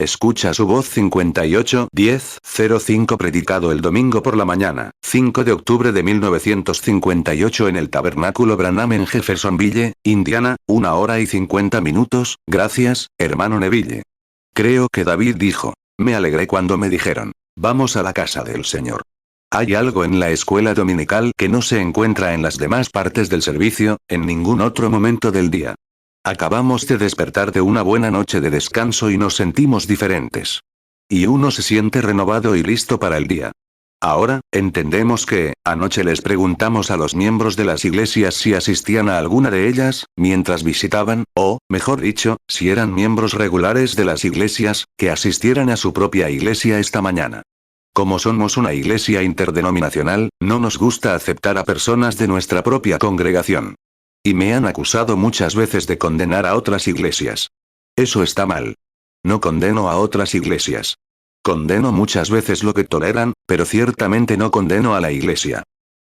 Escucha su voz 58-10-05 predicado el domingo por la mañana, 5 de octubre de 1958 en el Tabernáculo Branham en Jeffersonville, Indiana, 1 hora y 50 minutos, gracias, hermano Neville. Creo que David dijo. Me alegré cuando me dijeron, vamos a la casa del Señor. Hay algo en la escuela dominical que no se encuentra en las demás partes del servicio, en ningún otro momento del día. Acabamos de despertar de una buena noche de descanso y nos sentimos diferentes. Y uno se siente renovado y listo para el día. Ahora, entendemos que, anoche les preguntamos a los miembros de las iglesias si asistían a alguna de ellas, mientras visitaban, o, mejor dicho, si eran miembros regulares de las iglesias, que asistieran a su propia iglesia esta mañana. Como somos una iglesia interdenominacional, no nos gusta aceptar a personas de nuestra propia congregación. Y me han acusado muchas veces de condenar a otras iglesias. Eso está mal. No condeno a otras iglesias. Condeno muchas veces lo que toleran, pero ciertamente no condeno a la iglesia.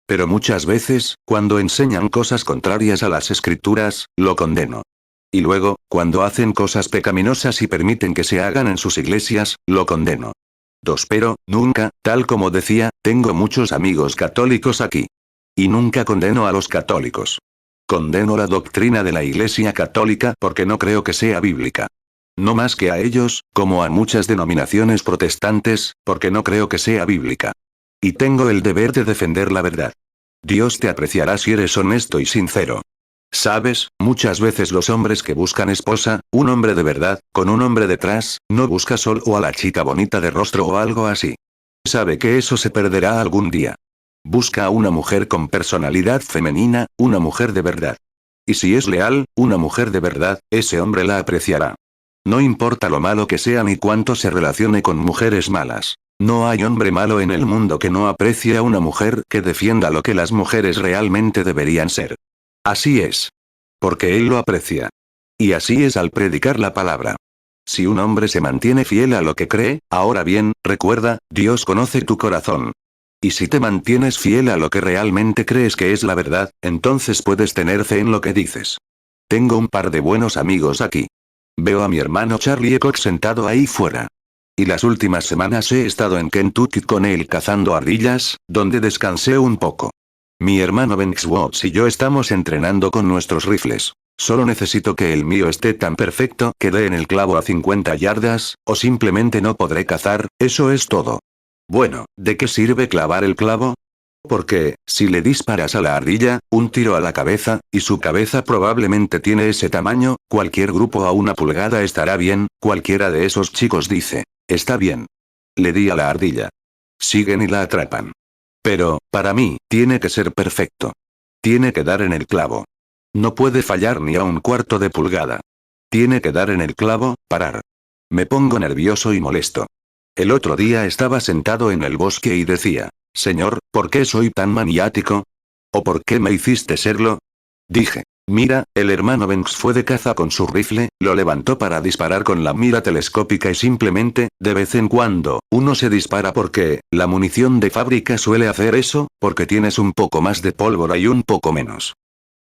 Pero muchas veces, cuando enseñan cosas contrarias a las escrituras, lo condeno. Y luego, cuando hacen cosas pecaminosas y permiten que se hagan en sus iglesias, lo condeno. Pero, nunca, tal como decía, tengo muchos amigos católicos aquí. Y nunca condeno a los católicos. Condeno la doctrina de la Iglesia Católica porque no creo que sea bíblica. No más que a ellos, como a muchas denominaciones protestantes, porque no creo que sea bíblica. Y tengo el deber de defender la verdad. Dios te apreciará si eres honesto y sincero. Sabes, muchas veces los hombres que buscan esposa, un hombre de verdad, con un hombre detrás, no busca solo a la chica bonita de rostro o algo así. Sabe que eso se perderá algún día. Busca a una mujer con personalidad femenina, una mujer de verdad. Y si es leal, una mujer de verdad, ese hombre la apreciará. No importa lo malo que sea ni cuánto se relacione con mujeres malas. No hay hombre malo en el mundo que no aprecie a una mujer que defienda lo que las mujeres realmente deberían ser. Así es. Porque él lo aprecia. Y así es al predicar la palabra. Si un hombre se mantiene fiel a lo que cree, ahora bien, recuerda, Dios conoce tu corazón. Y si te mantienes fiel a lo que realmente crees que es la verdad, entonces puedes tener fe en lo que dices. Tengo un par de buenos amigos aquí. Veo a mi hermano Charlie Cox sentado ahí fuera. Y las últimas semanas he estado en Kentucky con él cazando ardillas, donde descansé un poco. Mi hermano Banks Watts y yo estamos entrenando con nuestros rifles. Solo necesito que el mío esté tan perfecto que dé en el clavo a 50 yardas, o simplemente no podré cazar, eso es todo. Bueno, ¿de qué sirve clavar el clavo? Porque, si le disparas a la ardilla, un tiro a la cabeza, y su cabeza probablemente tiene ese tamaño, cualquier grupo a 1 pulgada estará bien, cualquiera de esos chicos dice, está bien. Le di a la ardilla. Siguen y la atrapan. Pero, para mí, tiene que ser perfecto. Tiene que dar en el clavo. No puede fallar ni a 1/4 de pulgada. Tiene que dar en el clavo, parar. Me pongo nervioso y molesto. El otro día estaba sentado en el bosque y decía, Señor, ¿por qué soy tan maniático? ¿O por qué me hiciste serlo? Dije, mira, el hermano Banks fue de caza con su rifle, lo levantó para disparar con la mira telescópica y simplemente, de vez en cuando, uno se dispara porque, la munición de fábrica suele hacer eso, porque tienes un poco más de pólvora y un poco menos.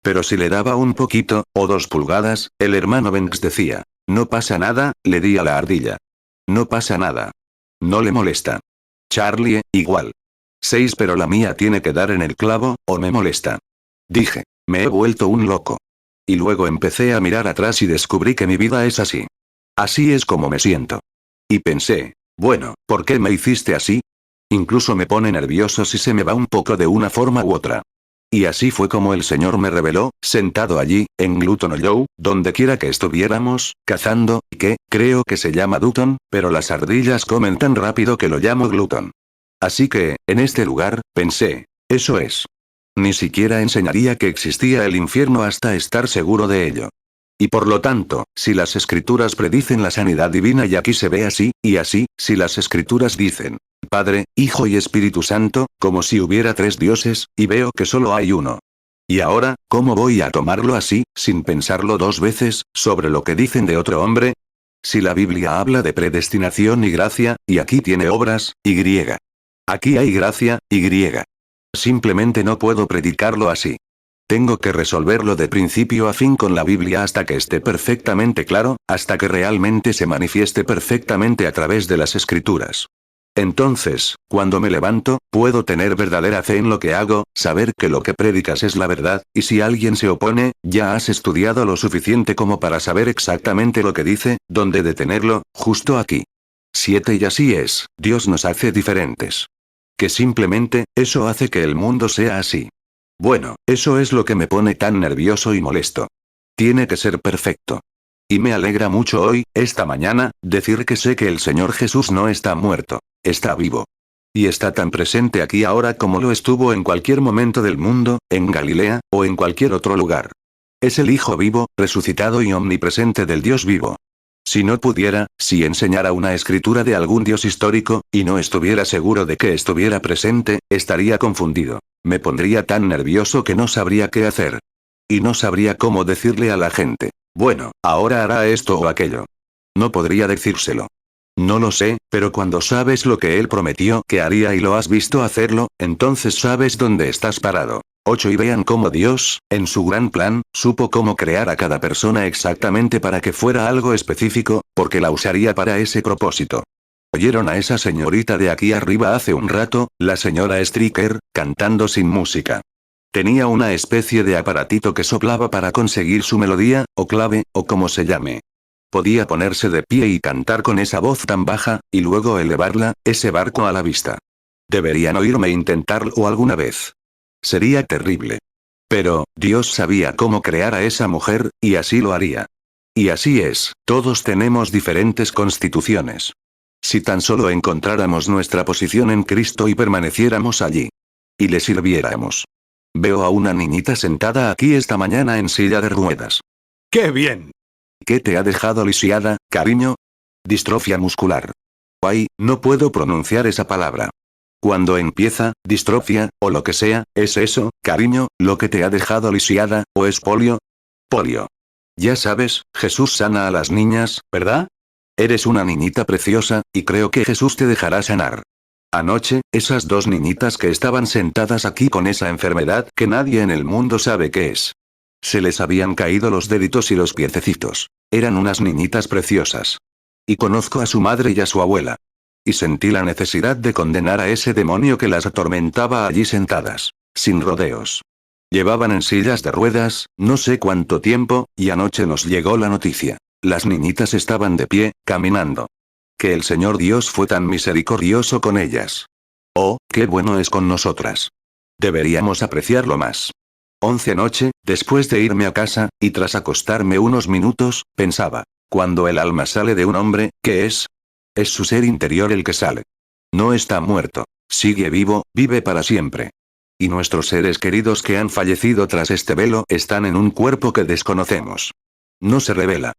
Pero si le daba un poquito, o 2 pulgadas, el hermano Banks decía, no pasa nada, le di a la ardilla. No pasa nada. No le molesta. Charlie, igual. 6 pero la mía tiene que dar en el clavo, o me molesta. Dije, me he vuelto un loco. Y luego empecé a mirar atrás y descubrí que mi vida es así. Así es como me siento. Y pensé, bueno, ¿por qué me hiciste así? Incluso me pone nervioso si se me va un poco de una forma u otra. Y así fue como el Señor me reveló, sentado allí, en Glutton Hollow, donde quiera que estuviéramos, cazando, que, creo que se llama Dutton, pero las ardillas comen tan rápido que lo llamo Glutton. Así que, en este lugar, pensé, eso es. Ni siquiera enseñaría que existía el infierno hasta estar seguro de ello. Y por lo tanto, si las escrituras predicen la sanidad divina y aquí se ve así, y así, si las escrituras dicen, Padre, Hijo y Espíritu Santo, como si hubiera 3 dioses, y veo que solo hay uno. Y ahora, ¿cómo voy a tomarlo así, sin pensarlo 2 veces, sobre lo que dicen de otro hombre? Si la Biblia habla de predestinación y gracia, y aquí tiene obras, y griega. Aquí hay gracia, y griega. Simplemente no puedo predicarlo así. Tengo que resolverlo de principio a fin con la Biblia hasta que esté perfectamente claro, hasta que realmente se manifieste perfectamente a través de las Escrituras. Entonces, cuando me levanto, puedo tener verdadera fe en lo que hago, saber que lo que predicas es la verdad, y si alguien se opone, ya has estudiado lo suficiente como para saber exactamente lo que dice, dónde detenerlo, justo aquí. 7 Y así es, Dios nos hace diferentes. Que simplemente, eso hace que el mundo sea así. Bueno, eso es lo que me pone tan nervioso y molesto. Tiene que ser perfecto. Y me alegra mucho hoy, esta mañana, decir que sé que el Señor Jesús no está muerto. Está vivo. Y está tan presente aquí ahora como lo estuvo en cualquier momento del mundo, en Galilea, o en cualquier otro lugar. Es el Hijo vivo, resucitado y omnipresente del Dios vivo. Si no pudiera, si enseñara una escritura de algún Dios histórico, y no estuviera seguro de que estuviera presente, estaría confundido. Me pondría tan nervioso que no sabría qué hacer. Y no sabría cómo decirle a la gente, bueno, ahora hará esto o aquello. No podría decírselo. No lo sé, pero cuando sabes lo que él prometió que haría y lo has visto hacerlo, entonces sabes dónde estás parado. 8 Y vean cómo Dios, en su gran plan, supo cómo crear a cada persona exactamente para que fuera algo específico, porque la usaría para ese propósito. ¿Oyeron a esa señorita de aquí arriba hace un rato, la señora Stricker, cantando sin música? Tenía una especie de aparatito que soplaba para conseguir su melodía, o clave, o como se llame. Podía ponerse de pie y cantar con esa voz tan baja, y luego elevarla, ese barco a la vista. Deberían oírme intentarlo alguna vez. Sería terrible. Pero, Dios sabía cómo crear a esa mujer, y así lo haría. Y así es, todos tenemos diferentes constituciones. Si tan solo encontráramos nuestra posición en Cristo y permaneciéramos allí. Y le sirviéramos. Veo a una niñita sentada aquí esta mañana en silla de ruedas. ¡Qué bien! ¿Qué te ha dejado lisiada, cariño? Distrofia muscular. Ay, no puedo pronunciar esa palabra. Cuando empieza, distrofia, o lo que sea, ¿es eso, cariño, lo que te ha dejado lisiada, o es polio? Polio. Ya sabes, Jesús sana a las niñas, ¿verdad? Eres una niñita preciosa, y creo que Jesús te dejará sanar. Anoche, esas dos niñitas que estaban sentadas aquí con esa enfermedad que nadie en el mundo sabe qué es. Se les habían caído los deditos y los piececitos. Eran unas niñitas preciosas. Y conozco a su madre y a su abuela. Y sentí la necesidad de condenar a ese demonio que las atormentaba allí sentadas, sin rodeos. Llevaban en sillas de ruedas, no sé cuánto tiempo, y anoche nos llegó la noticia. Las niñitas estaban de pie, caminando. Que el Señor Dios fue tan misericordioso con ellas. Oh, qué bueno es con nosotras. Deberíamos apreciarlo más. 11 Noche, después de irme a casa, y tras acostarme unos minutos, pensaba, cuando el alma sale de un hombre, ¿qué es? Es su ser interior el que sale. No está muerto. Sigue vivo, vive para siempre. Y nuestros seres queridos que han fallecido tras este velo están en un cuerpo que desconocemos. No se revela.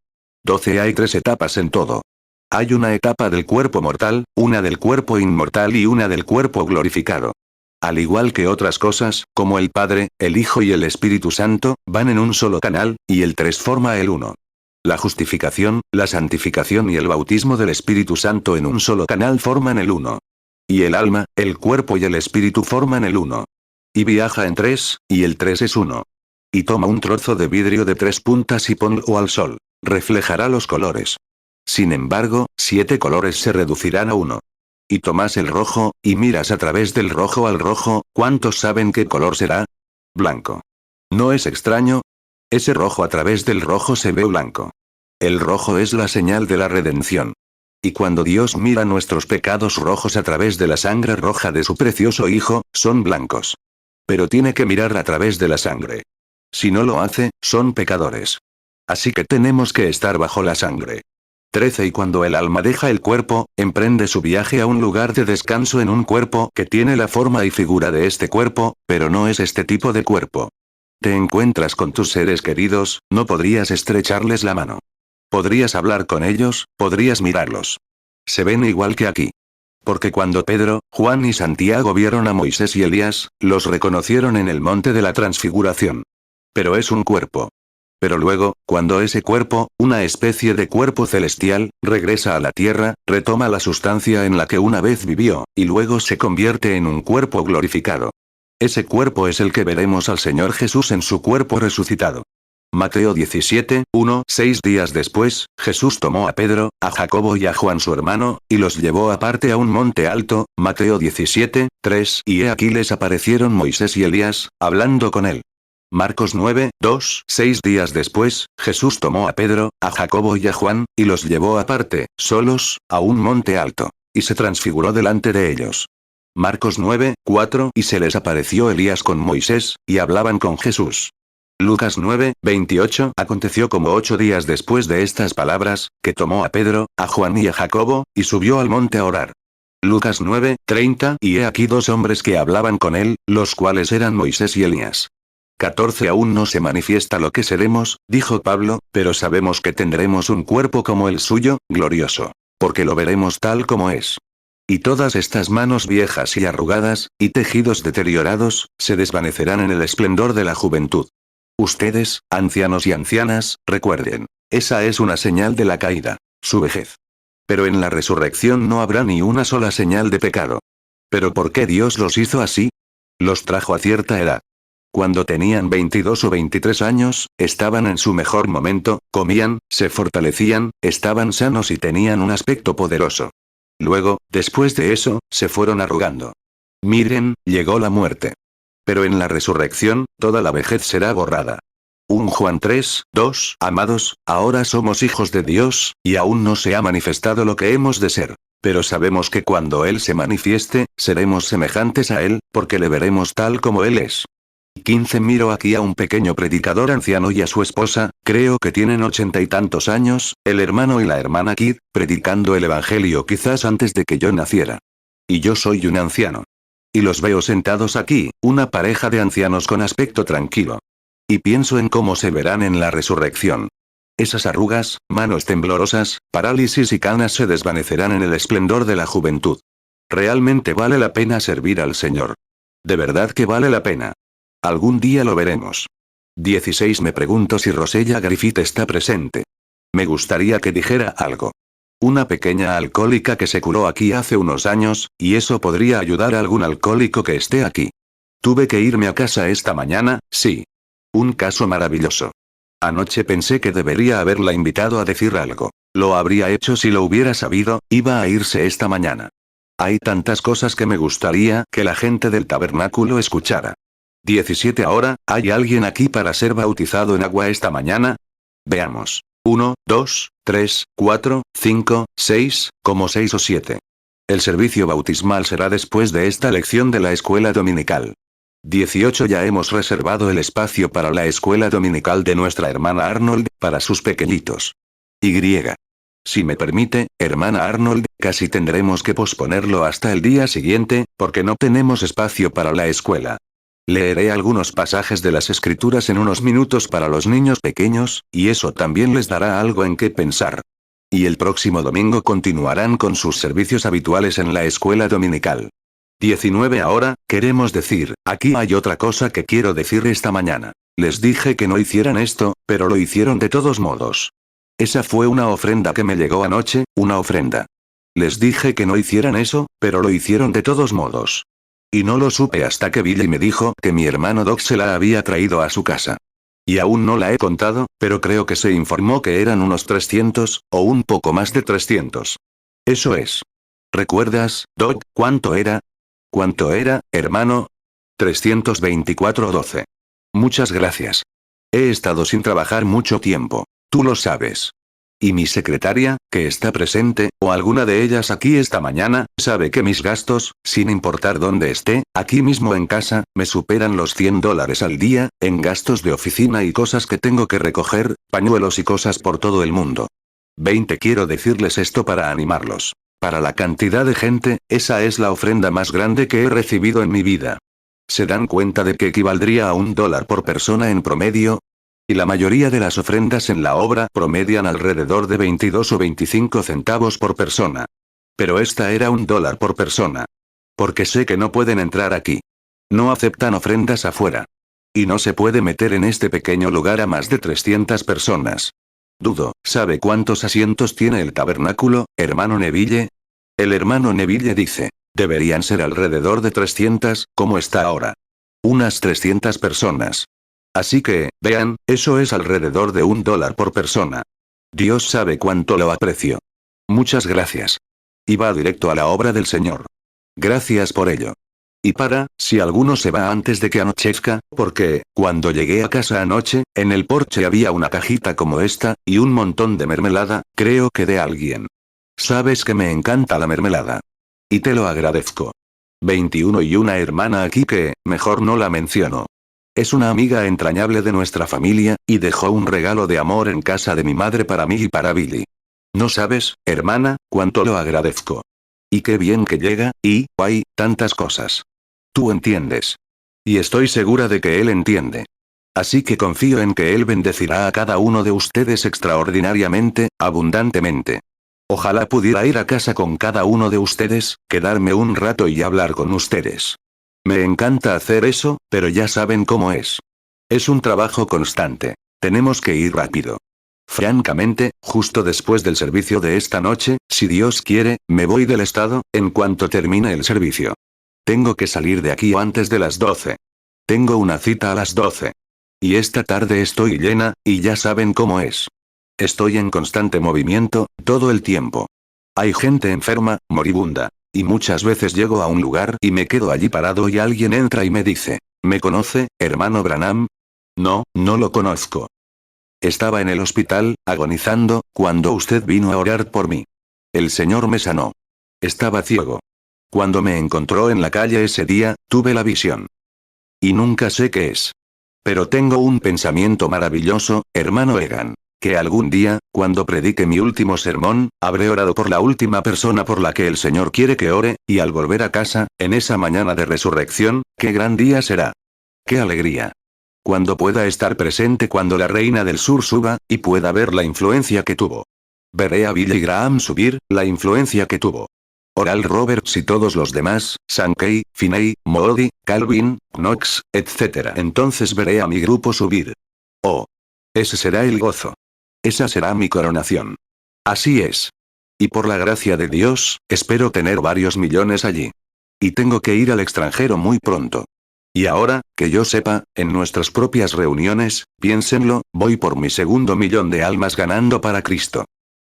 12 Hay 3 etapas en todo. Hay una etapa del cuerpo mortal, una del cuerpo inmortal y una del cuerpo glorificado. Al igual que otras cosas, como el Padre, el Hijo y el Espíritu Santo, van en un solo canal, y el 3 forma el 1. La justificación, la santificación y el bautismo del Espíritu Santo en un solo canal forman el 1. Y el alma, el cuerpo y el espíritu forman el 1. Y viaja en 3, y el 3 es 1. Y toma un trozo de vidrio de 3 puntas y ponlo al sol. Reflejará los colores. Sin embargo, 7 colores se reducirán a 1. Y tomas el rojo, y miras a través del rojo al rojo, ¿cuántos saben qué color será? Blanco. ¿No es extraño? Ese rojo a través del rojo se ve blanco. El rojo es la señal de la redención. Y cuando Dios mira nuestros pecados rojos a través de la sangre roja de su precioso Hijo, son blancos. Pero tiene que mirar a través de la sangre. Si no lo hace, son pecadores. Así que tenemos que estar bajo la sangre. 13 Y cuando el alma deja el cuerpo, emprende su viaje a un lugar de descanso en un cuerpo que tiene la forma y figura de este cuerpo, pero no es este tipo de cuerpo. Te encuentras con tus seres queridos, no podrías estrecharles la mano. Podrías hablar con ellos, podrías mirarlos. Se ven igual que aquí. Porque cuando Pedro, Juan y Santiago vieron a Moisés y Elías, los reconocieron en el monte de la transfiguración. Pero es un cuerpo. Pero luego, cuando ese cuerpo, una especie de cuerpo celestial, regresa a la tierra, retoma la sustancia en la que una vez vivió, y luego se convierte en un cuerpo glorificado. Ese cuerpo es el que veremos al Señor Jesús en su cuerpo resucitado. Mateo 17, 1. 6 días después, Jesús tomó a Pedro, a Jacobo y a Juan su hermano, y los llevó aparte a un monte alto, Mateo 17, 3. Y he aquí les aparecieron Moisés y Elías, hablando con él. Marcos 9, 2. 6 días después, Jesús tomó a Pedro, a Jacobo y a Juan, y los llevó aparte, solos, a un monte alto. Y se transfiguró delante de ellos. Marcos 9, 4. Y se les apareció Elías con Moisés, y hablaban con Jesús. Lucas 9, 28. Aconteció como 8 días después de estas palabras, que tomó a Pedro, a Juan y a Jacobo, y subió al monte a orar. Lucas 9, 30. Y he aquí 2 hombres que hablaban con él, los cuales eran Moisés y Elías. 14. Aún no se manifiesta lo que seremos, dijo Pablo, pero sabemos que tendremos un cuerpo como el suyo, glorioso. Porque lo veremos tal como es. Y todas estas manos viejas y arrugadas, y tejidos deteriorados, se desvanecerán en el esplendor de la juventud. Ustedes, ancianos y ancianas, recuerden. Esa es una señal de la caída, su vejez. Pero en la resurrección no habrá ni una sola señal de pecado. ¿Pero por qué Dios los hizo así? Los trajo a cierta edad. Cuando tenían 22 o 23 años, estaban en su mejor momento, comían, se fortalecían, estaban sanos y tenían un aspecto poderoso. Luego, después de eso, se fueron arrugando. Miren, llegó la muerte. Pero en la resurrección, toda la vejez será borrada. 1 Juan 3, 2. Amados, ahora somos hijos de Dios, y aún no se ha manifestado lo que hemos de ser. Pero sabemos que cuando Él se manifieste, seremos semejantes a Él, porque le veremos tal como Él es. 15. Miro aquí a un pequeño predicador anciano y a su esposa, creo que tienen 80 y tantos años, el hermano y la hermana Kid, predicando el evangelio quizás antes de que yo naciera. Y yo soy un anciano. Y los veo sentados aquí, una pareja de ancianos con aspecto tranquilo. Y pienso en cómo se verán en la resurrección. Esas arrugas, manos temblorosas, parálisis y canas se desvanecerán en el esplendor de la juventud. Realmente vale la pena servir al Señor. De verdad que vale la pena. Algún día lo veremos. 16. Me pregunto si Rosella Griffith está presente. Me gustaría que dijera algo. Una pequeña alcohólica que se curó aquí hace unos años, y eso podría ayudar a algún alcohólico que esté aquí. Tuve que irme a casa esta mañana, sí. Un caso maravilloso. Anoche pensé que debería haberla invitado a decir algo. Lo habría hecho si lo hubiera sabido, iba a irse esta mañana. Hay tantas cosas que me gustaría que la gente del tabernáculo escuchara. 17. Ahora, ¿hay alguien aquí para ser bautizado en agua esta mañana? Veamos. 1, 2, 3, 4, 5, 6, como 6 o 7. El servicio bautismal será después de esta lección de la escuela dominical. 18. Ya hemos reservado el espacio para la escuela dominical de nuestra hermana Arnold, para sus pequeñitos. Y. Si me permite, hermana Arnold, casi tendremos que posponerlo hasta el día siguiente, porque no tenemos espacio para la escuela. Leeré algunos pasajes de las Escrituras en unos minutos para los niños pequeños, y eso también les dará algo en qué pensar. Y el próximo domingo continuarán con sus servicios habituales en la escuela dominical. 19. Ahora, queremos decir, aquí hay otra cosa que quiero decir esta mañana. Les dije que no hicieran esto, pero lo hicieron de todos modos. Esa fue una ofrenda que me llegó anoche, una ofrenda. Les dije que no hicieran eso, pero lo hicieron de todos modos. Y no lo supe hasta que Billy me dijo que mi hermano Doc se la había traído a su casa. Y aún no la he contado, pero creo que se informó que eran unos 300, o un poco más de 300. Eso es. ¿Recuerdas, Doc, cuánto era? ¿Cuánto era, hermano? 324,12. Muchas gracias. He estado sin trabajar mucho tiempo. Tú lo sabes. Y mi secretaria, que está presente, o alguna de ellas aquí esta mañana, sabe que mis gastos, sin importar dónde esté, aquí mismo en casa, me superan los $100 al día, en gastos de oficina y cosas que tengo que recoger, pañuelos y cosas por todo el mundo. 20. Quiero decirles esto para animarlos. Para la cantidad de gente, esa es la ofrenda más grande que he recibido en mi vida. ¿Se dan cuenta de que equivaldría a $1 por persona en promedio? Y la mayoría de las ofrendas en la obra promedian alrededor de 22 o 25 centavos por persona. Pero esta era $1 por persona. Porque sé que no pueden entrar aquí. No aceptan ofrendas afuera. Y no se puede meter en este pequeño lugar a más de 300 personas. Dudo, ¿sabe cuántos asientos tiene el tabernáculo, hermano Neville? El hermano Neville dice, deberían ser alrededor de 300, como está ahora. Unas 300 personas. Así que, vean, eso es alrededor de $1 por persona. Dios sabe cuánto lo aprecio. Muchas gracias. Y va directo a la obra del Señor. Gracias por ello. Y si alguno se va antes de que anochezca, porque, cuando llegué a casa anoche, en el porche había una cajita como esta, y un montón de mermelada, creo que de alguien. Sabes que me encanta la mermelada. Y te lo agradezco. 21 y una hermana aquí que, mejor no la menciono. Es una amiga entrañable de nuestra familia, y dejó un regalo de amor en casa de mi madre para mí y para Billy. No sabes, hermana, cuánto lo agradezco. Y qué bien que llega, y, hay, tantas cosas. Tú entiendes. Y estoy segura de que él entiende. Así que confío en que él bendecirá a cada uno de ustedes extraordinariamente, abundantemente. Ojalá pudiera ir a casa con cada uno de ustedes, quedarme un rato y hablar con ustedes. Me encanta hacer eso, pero ya saben cómo es. Es un trabajo constante. Tenemos que ir rápido. Francamente, justo después del servicio de esta noche, si Dios quiere, me voy del estado, en cuanto termine el servicio. Tengo que salir de aquí antes de las 12. Tengo una cita a las 12. Y esta tarde estoy llena, y ya saben cómo es. Estoy en constante movimiento, todo el tiempo. Hay gente enferma, moribunda. Y muchas veces llego a un lugar y me quedo allí parado y alguien entra y me dice, ¿me conoce, hermano Branham? No, no lo conozco. Estaba en el hospital, agonizando, cuando usted vino a orar por mí. El Señor me sanó. Estaba ciego. Cuando me encontró en la calle ese día, tuve la visión. Y nunca sé qué es. Pero tengo un pensamiento maravilloso, hermano Egan. Que algún día, cuando predique mi último sermón, habré orado por la última persona por la que el Señor quiere que ore, y al volver a casa, en esa mañana de resurrección, qué gran día será. ¡Qué alegría! Cuando pueda estar presente cuando la reina del sur suba, y pueda ver la influencia que tuvo. Veré a Billy Graham subir, la influencia que tuvo. Oral Roberts y todos los demás, Sankey, Finney, Moody, Calvin, Knox, etc. Entonces veré a mi grupo subir. Oh. Ese será el gozo. Esa será mi coronación. Así es. Y por la gracia de Dios, espero tener varios millones allí. Y tengo que ir al extranjero muy pronto. Y ahora, que yo sepa, en nuestras propias reuniones, piénsenlo, voy por mi segundo millón de almas ganando para Cristo.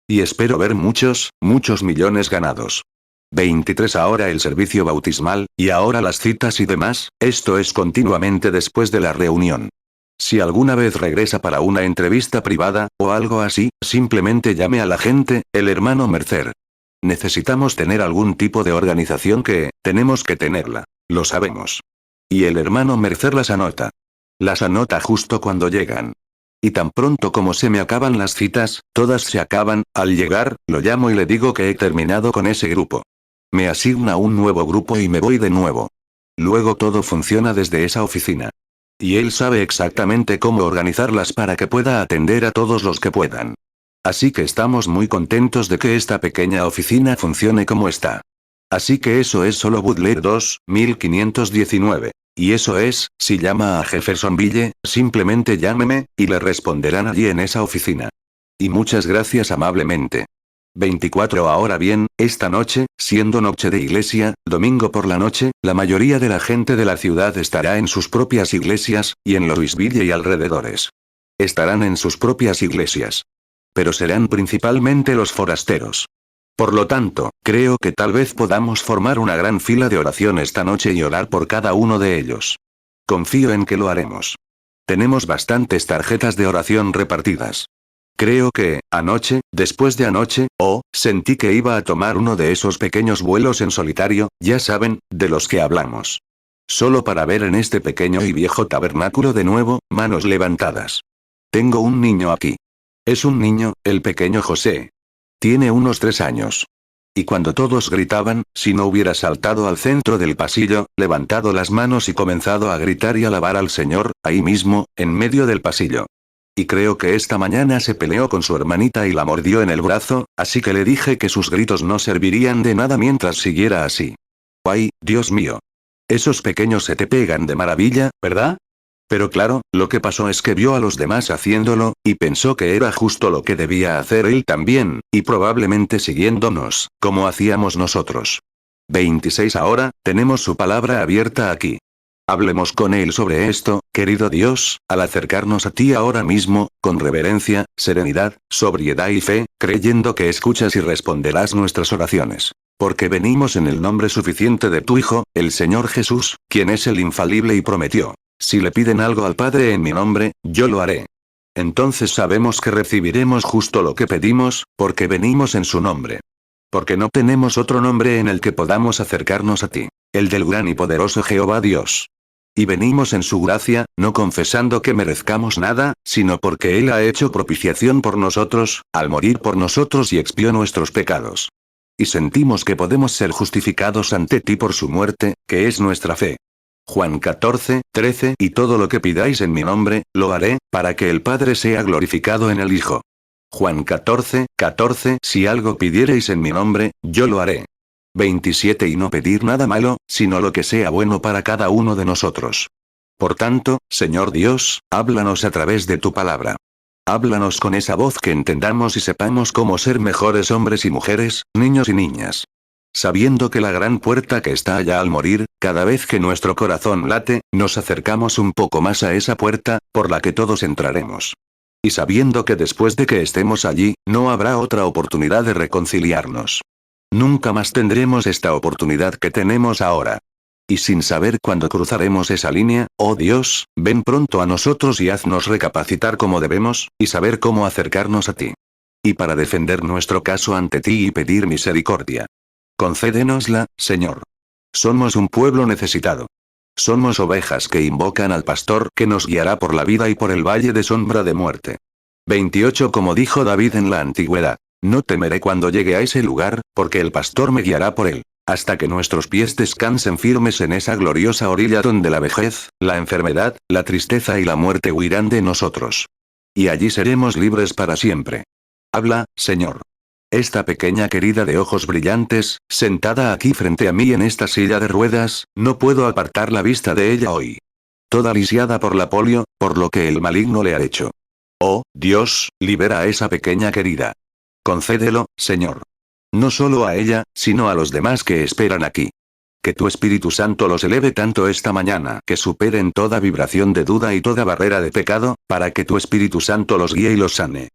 Y espero ver muchos, muchos millones ganados. 23 ahora el servicio bautismal, y ahora las citas y demás, esto es continuamente después de la reunión. Si alguna vez regresa para una entrevista privada, o algo así, simplemente llame a la gente, el hermano Mercer. Necesitamos tener algún tipo de organización tenemos que tenerla. Lo sabemos. Y el hermano Mercer las anota. Las anota justo cuando llegan. Y tan pronto como se me acaban las citas, todas se acaban, al llegar, lo llamo y le digo que he terminado con ese grupo. Me asigna un nuevo grupo y me voy de nuevo. Luego todo funciona desde esa oficina. Y él sabe exactamente cómo organizarlas para que pueda atender a todos los que puedan. Así que estamos muy contentos de que esta pequeña oficina funcione como está. Así que eso es solo Butler 2, 1519. Y eso es, si llama a Jeffersonville, simplemente llámeme, y le responderán allí en esa oficina. Y muchas gracias amablemente. 24 Ahora bien, esta noche, siendo noche de iglesia, domingo por la noche, la mayoría de la gente de la ciudad estará en sus propias iglesias, y en Louisville y alrededores. Estarán en sus propias iglesias. Pero serán principalmente los forasteros. Por lo tanto, creo que tal vez podamos formar una gran fila de oración esta noche y orar por cada uno de ellos. Confío en que lo haremos. Tenemos bastantes tarjetas de oración repartidas. Creo que, anoche, después de anoche, sentí que iba a tomar uno de esos pequeños vuelos en solitario, ya saben, de los que hablamos. Solo para ver en este pequeño y viejo tabernáculo de nuevo, manos levantadas. Tengo un niño aquí. Es un niño, el pequeño José. Tiene unos 3 años. Y cuando todos gritaban, si no hubiera saltado al centro del pasillo, levantado las manos y comenzado a gritar y alabar al Señor, ahí mismo, en medio del pasillo. Y creo que esta mañana se peleó con su hermanita y la mordió en el brazo, así que le dije que sus gritos no servirían de nada mientras siguiera así. ¡Ay, Dios mío! Esos pequeños se te pegan de maravilla, ¿verdad? Pero claro, lo que pasó es que vio a los demás haciéndolo, y pensó que era justo lo que debía hacer él también, y probablemente siguiéndonos, como hacíamos nosotros. 26 Ahora, tenemos su palabra abierta aquí. Hablemos con él sobre esto, querido Dios, al acercarnos a ti ahora mismo, con reverencia, serenidad, sobriedad y fe, creyendo que escuchas y responderás nuestras oraciones. Porque venimos en el nombre suficiente de tu Hijo, el Señor Jesús, quien es el infalible y prometió: si le piden algo al Padre en mi nombre, yo lo haré. Entonces sabemos que recibiremos justo lo que pedimos, porque venimos en su nombre. Porque no tenemos otro nombre en el que podamos acercarnos a ti, el del gran y poderoso Jehová Dios. Y venimos en su gracia, no confesando que merezcamos nada, sino porque Él ha hecho propiciación por nosotros, al morir por nosotros y expió nuestros pecados. Y sentimos que podemos ser justificados ante ti por su muerte, que es nuestra fe. Juan 14:13 Y todo lo que pidáis en mi nombre, lo haré, para que el Padre sea glorificado en el Hijo. Juan 14:14 Si algo pidiereis en mi nombre, yo lo haré. 27 Y no pedir nada malo, sino lo que sea bueno para cada uno de nosotros. Por tanto, Señor Dios, háblanos a través de tu palabra. Háblanos con esa voz que entendamos y sepamos cómo ser mejores hombres y mujeres, niños y niñas. Sabiendo que la gran puerta que está allá al morir, cada vez que nuestro corazón late, nos acercamos un poco más a esa puerta, por la que todos entraremos. Y sabiendo que después de que estemos allí, no habrá otra oportunidad de reconciliarnos. Nunca más tendremos esta oportunidad que tenemos ahora. Y sin saber cuándo cruzaremos esa línea, oh Dios, ven pronto a nosotros y haznos recapacitar como debemos, y saber cómo acercarnos a ti. Y para defender nuestro caso ante ti y pedir misericordia. Concédenosla, Señor. Somos un pueblo necesitado. Somos ovejas que invocan al pastor que nos guiará por la vida y por el valle de sombra de muerte. 28 Como dijo David en la antigüedad: no temeré cuando llegue a ese lugar, porque el pastor me guiará por él, hasta que nuestros pies descansen firmes en esa gloriosa orilla donde la vejez, la enfermedad, la tristeza y la muerte huirán de nosotros. Y allí seremos libres para siempre. Habla, Señor. Esta pequeña querida de ojos brillantes, sentada aquí frente a mí en esta silla de ruedas, no puedo apartar la vista de ella hoy. Toda lisiada por la polio, por lo que el maligno le ha hecho. Oh, Dios, libera a esa pequeña querida. Concédelo, Señor. No solo a ella, sino a los demás que esperan aquí. Que tu Espíritu Santo los eleve tanto esta mañana que superen toda vibración de duda y toda barrera de pecado, para que tu Espíritu Santo los guíe y los sane.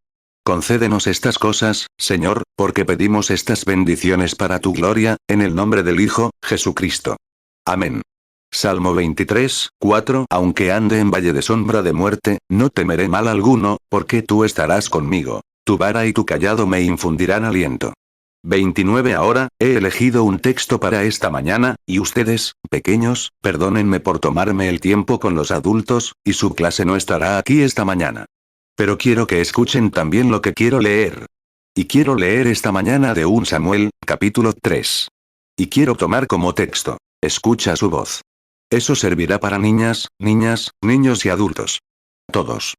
Concédenos estas cosas, Señor, porque pedimos estas bendiciones para tu gloria, en el nombre del Hijo, Jesucristo. Amén. Salmo 23:4 Aunque ande en valle de sombra de muerte, no temeré mal alguno, porque tú estarás conmigo. Tu vara y tu cayado me infundirán aliento. 29 Ahora, he elegido un texto para esta mañana, y ustedes, pequeños, perdónenme por tomarme el tiempo con los adultos, y su clase no estará aquí esta mañana. Pero quiero que escuchen también lo que quiero leer. Y quiero leer esta mañana de 1 Samuel, capítulo 3. Y quiero tomar como texto: escucha su voz. Eso servirá para niñas, niños y adultos. Todos.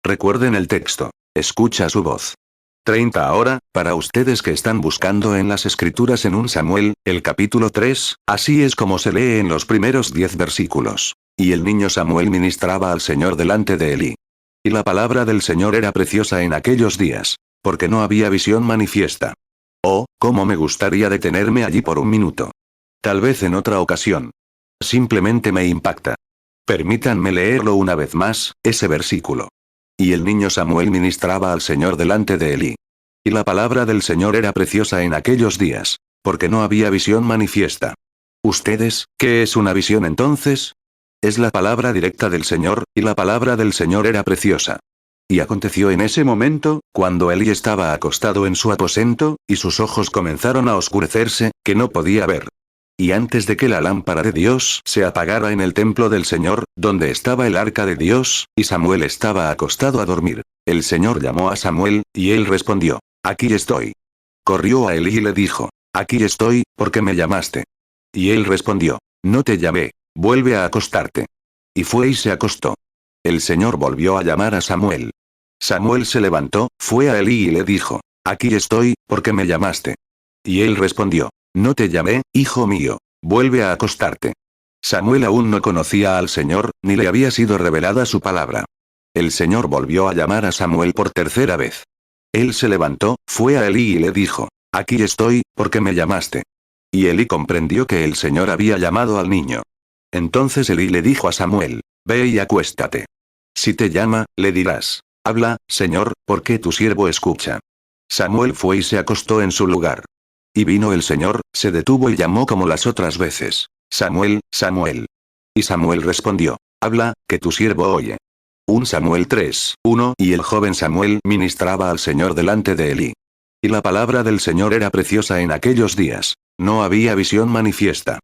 Recuerden el texto: escucha su voz. 30 Ahora, para ustedes que están buscando en las escrituras en 1 Samuel, el capítulo 3, así es como se lee en los primeros 10 versículos. Y el niño Samuel ministraba al Señor delante de Elí. Y la palabra del Señor era preciosa en aquellos días, porque no había visión manifiesta. Oh, cómo me gustaría detenerme allí por un minuto. Tal vez en otra ocasión. Simplemente me impacta. Permítanme leerlo una vez más, ese versículo. Y el niño Samuel ministraba al Señor delante de Elí. Y la palabra del Señor era preciosa en aquellos días, porque no había visión manifiesta. ¿Ustedes, qué es una visión entonces? Es la palabra directa del Señor, y la palabra del Señor era preciosa. Y aconteció en ese momento, cuando Elí estaba acostado en su aposento, y sus ojos comenzaron a oscurecerse, que no podía ver. Y antes de que la lámpara de Dios se apagara en el templo del Señor, donde estaba el arca de Dios, y Samuel estaba acostado a dormir, el Señor llamó a Samuel, y él respondió: aquí estoy. Corrió a Elí y le dijo: aquí estoy, porque me llamaste. Y él respondió: no te llamé, vuelve a acostarte. Y fue y se acostó. El Señor volvió a llamar a Samuel. Samuel se levantó, fue a Elí y le dijo: aquí estoy, porque me llamaste. Y él respondió: no te llamé, hijo mío, vuelve a acostarte. Samuel aún no conocía al Señor, ni le había sido revelada su palabra. El Señor volvió a llamar a Samuel por tercera vez. Él se levantó, fue a Elí y le dijo: aquí estoy, porque me llamaste. Y Elí comprendió que el Señor había llamado al niño. Entonces Elí le dijo a Samuel: ve y acuéstate. Si te llama, le dirás: habla, Señor, porque tu siervo escucha. Samuel fue y se acostó en su lugar. Y vino el Señor, se detuvo y llamó como las otras veces: Samuel, Samuel. Y Samuel respondió: habla, que tu siervo oye. 1 Samuel 3:1 Y el joven Samuel ministraba al Señor delante de Elí. Y la palabra del Señor era preciosa en aquellos días. No había visión manifiesta.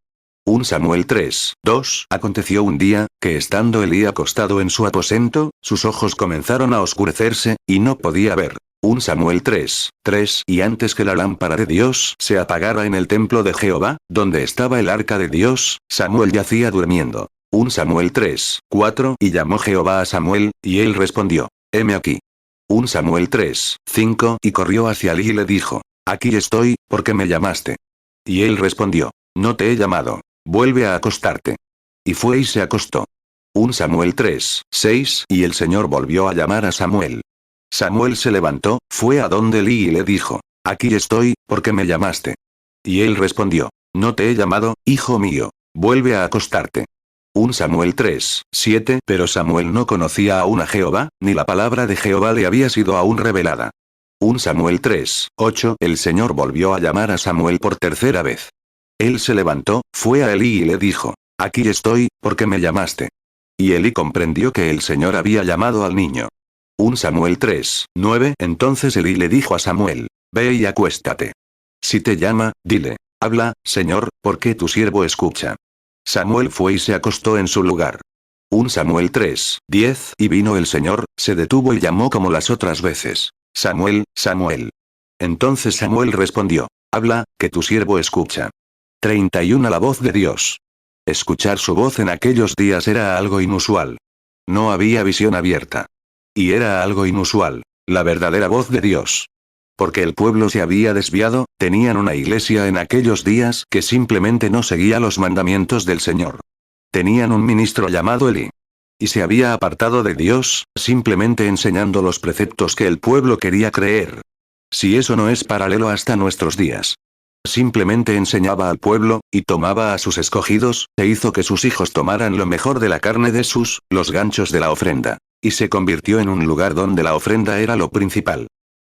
1 Samuel 3:2 Aconteció un día, que estando Elí acostado en su aposento, sus ojos comenzaron a oscurecerse, y no podía ver. 1 Samuel 3:3 Y antes que la lámpara de Dios se apagara en el templo de Jehová, donde estaba el arca de Dios, Samuel yacía durmiendo. 1 Samuel 3:4 Y llamó Jehová a Samuel, y él respondió: heme aquí. 1 Samuel 3:5 Y corrió hacia Elí y le dijo: aquí estoy, ¿por qué me llamaste? Y él respondió: no te he llamado. Vuelve a acostarte. Y fue y se acostó. 1 Samuel 3:6 Y el Señor volvió a llamar a Samuel. Samuel se levantó, fue a donde Elí y le dijo: aquí estoy, ¿por qué me llamaste? Y él respondió: no te he llamado, hijo mío. Vuelve a acostarte. 1 Samuel 3:7 Pero Samuel no conocía aún a Jehová, ni la palabra de Jehová le había sido aún revelada. 1 Samuel 3:8 El Señor volvió a llamar a Samuel por tercera vez. Él se levantó, fue a Elí y le dijo: aquí estoy, ¿por qué me llamaste? Y Elí comprendió que el Señor había llamado al niño. 1 Samuel 3:9 Entonces Elí le dijo a Samuel: ve y acuéstate. Si te llama, dile: habla, Señor, porque tu siervo escucha. Samuel fue y se acostó en su lugar. 1 Samuel 3:10 Y vino el Señor, se detuvo y llamó como las otras veces: Samuel, Samuel. Entonces Samuel respondió: habla, que tu siervo escucha. 31 La voz de Dios. Escuchar su voz en aquellos días era algo inusual. No había visión abierta. Y era algo inusual, la verdadera voz de Dios. Porque el pueblo se había desviado, tenían una iglesia en aquellos días que simplemente no seguía los mandamientos del Señor. Tenían un ministro llamado Elí. Y se había apartado de Dios, simplemente enseñando los preceptos que el pueblo quería creer. Si eso no es paralelo hasta nuestros días. Simplemente enseñaba al pueblo, y tomaba a sus escogidos, e hizo que sus hijos tomaran lo mejor de la carne de los ganchos de la ofrenda. Y se convirtió en un lugar donde la ofrenda era lo principal.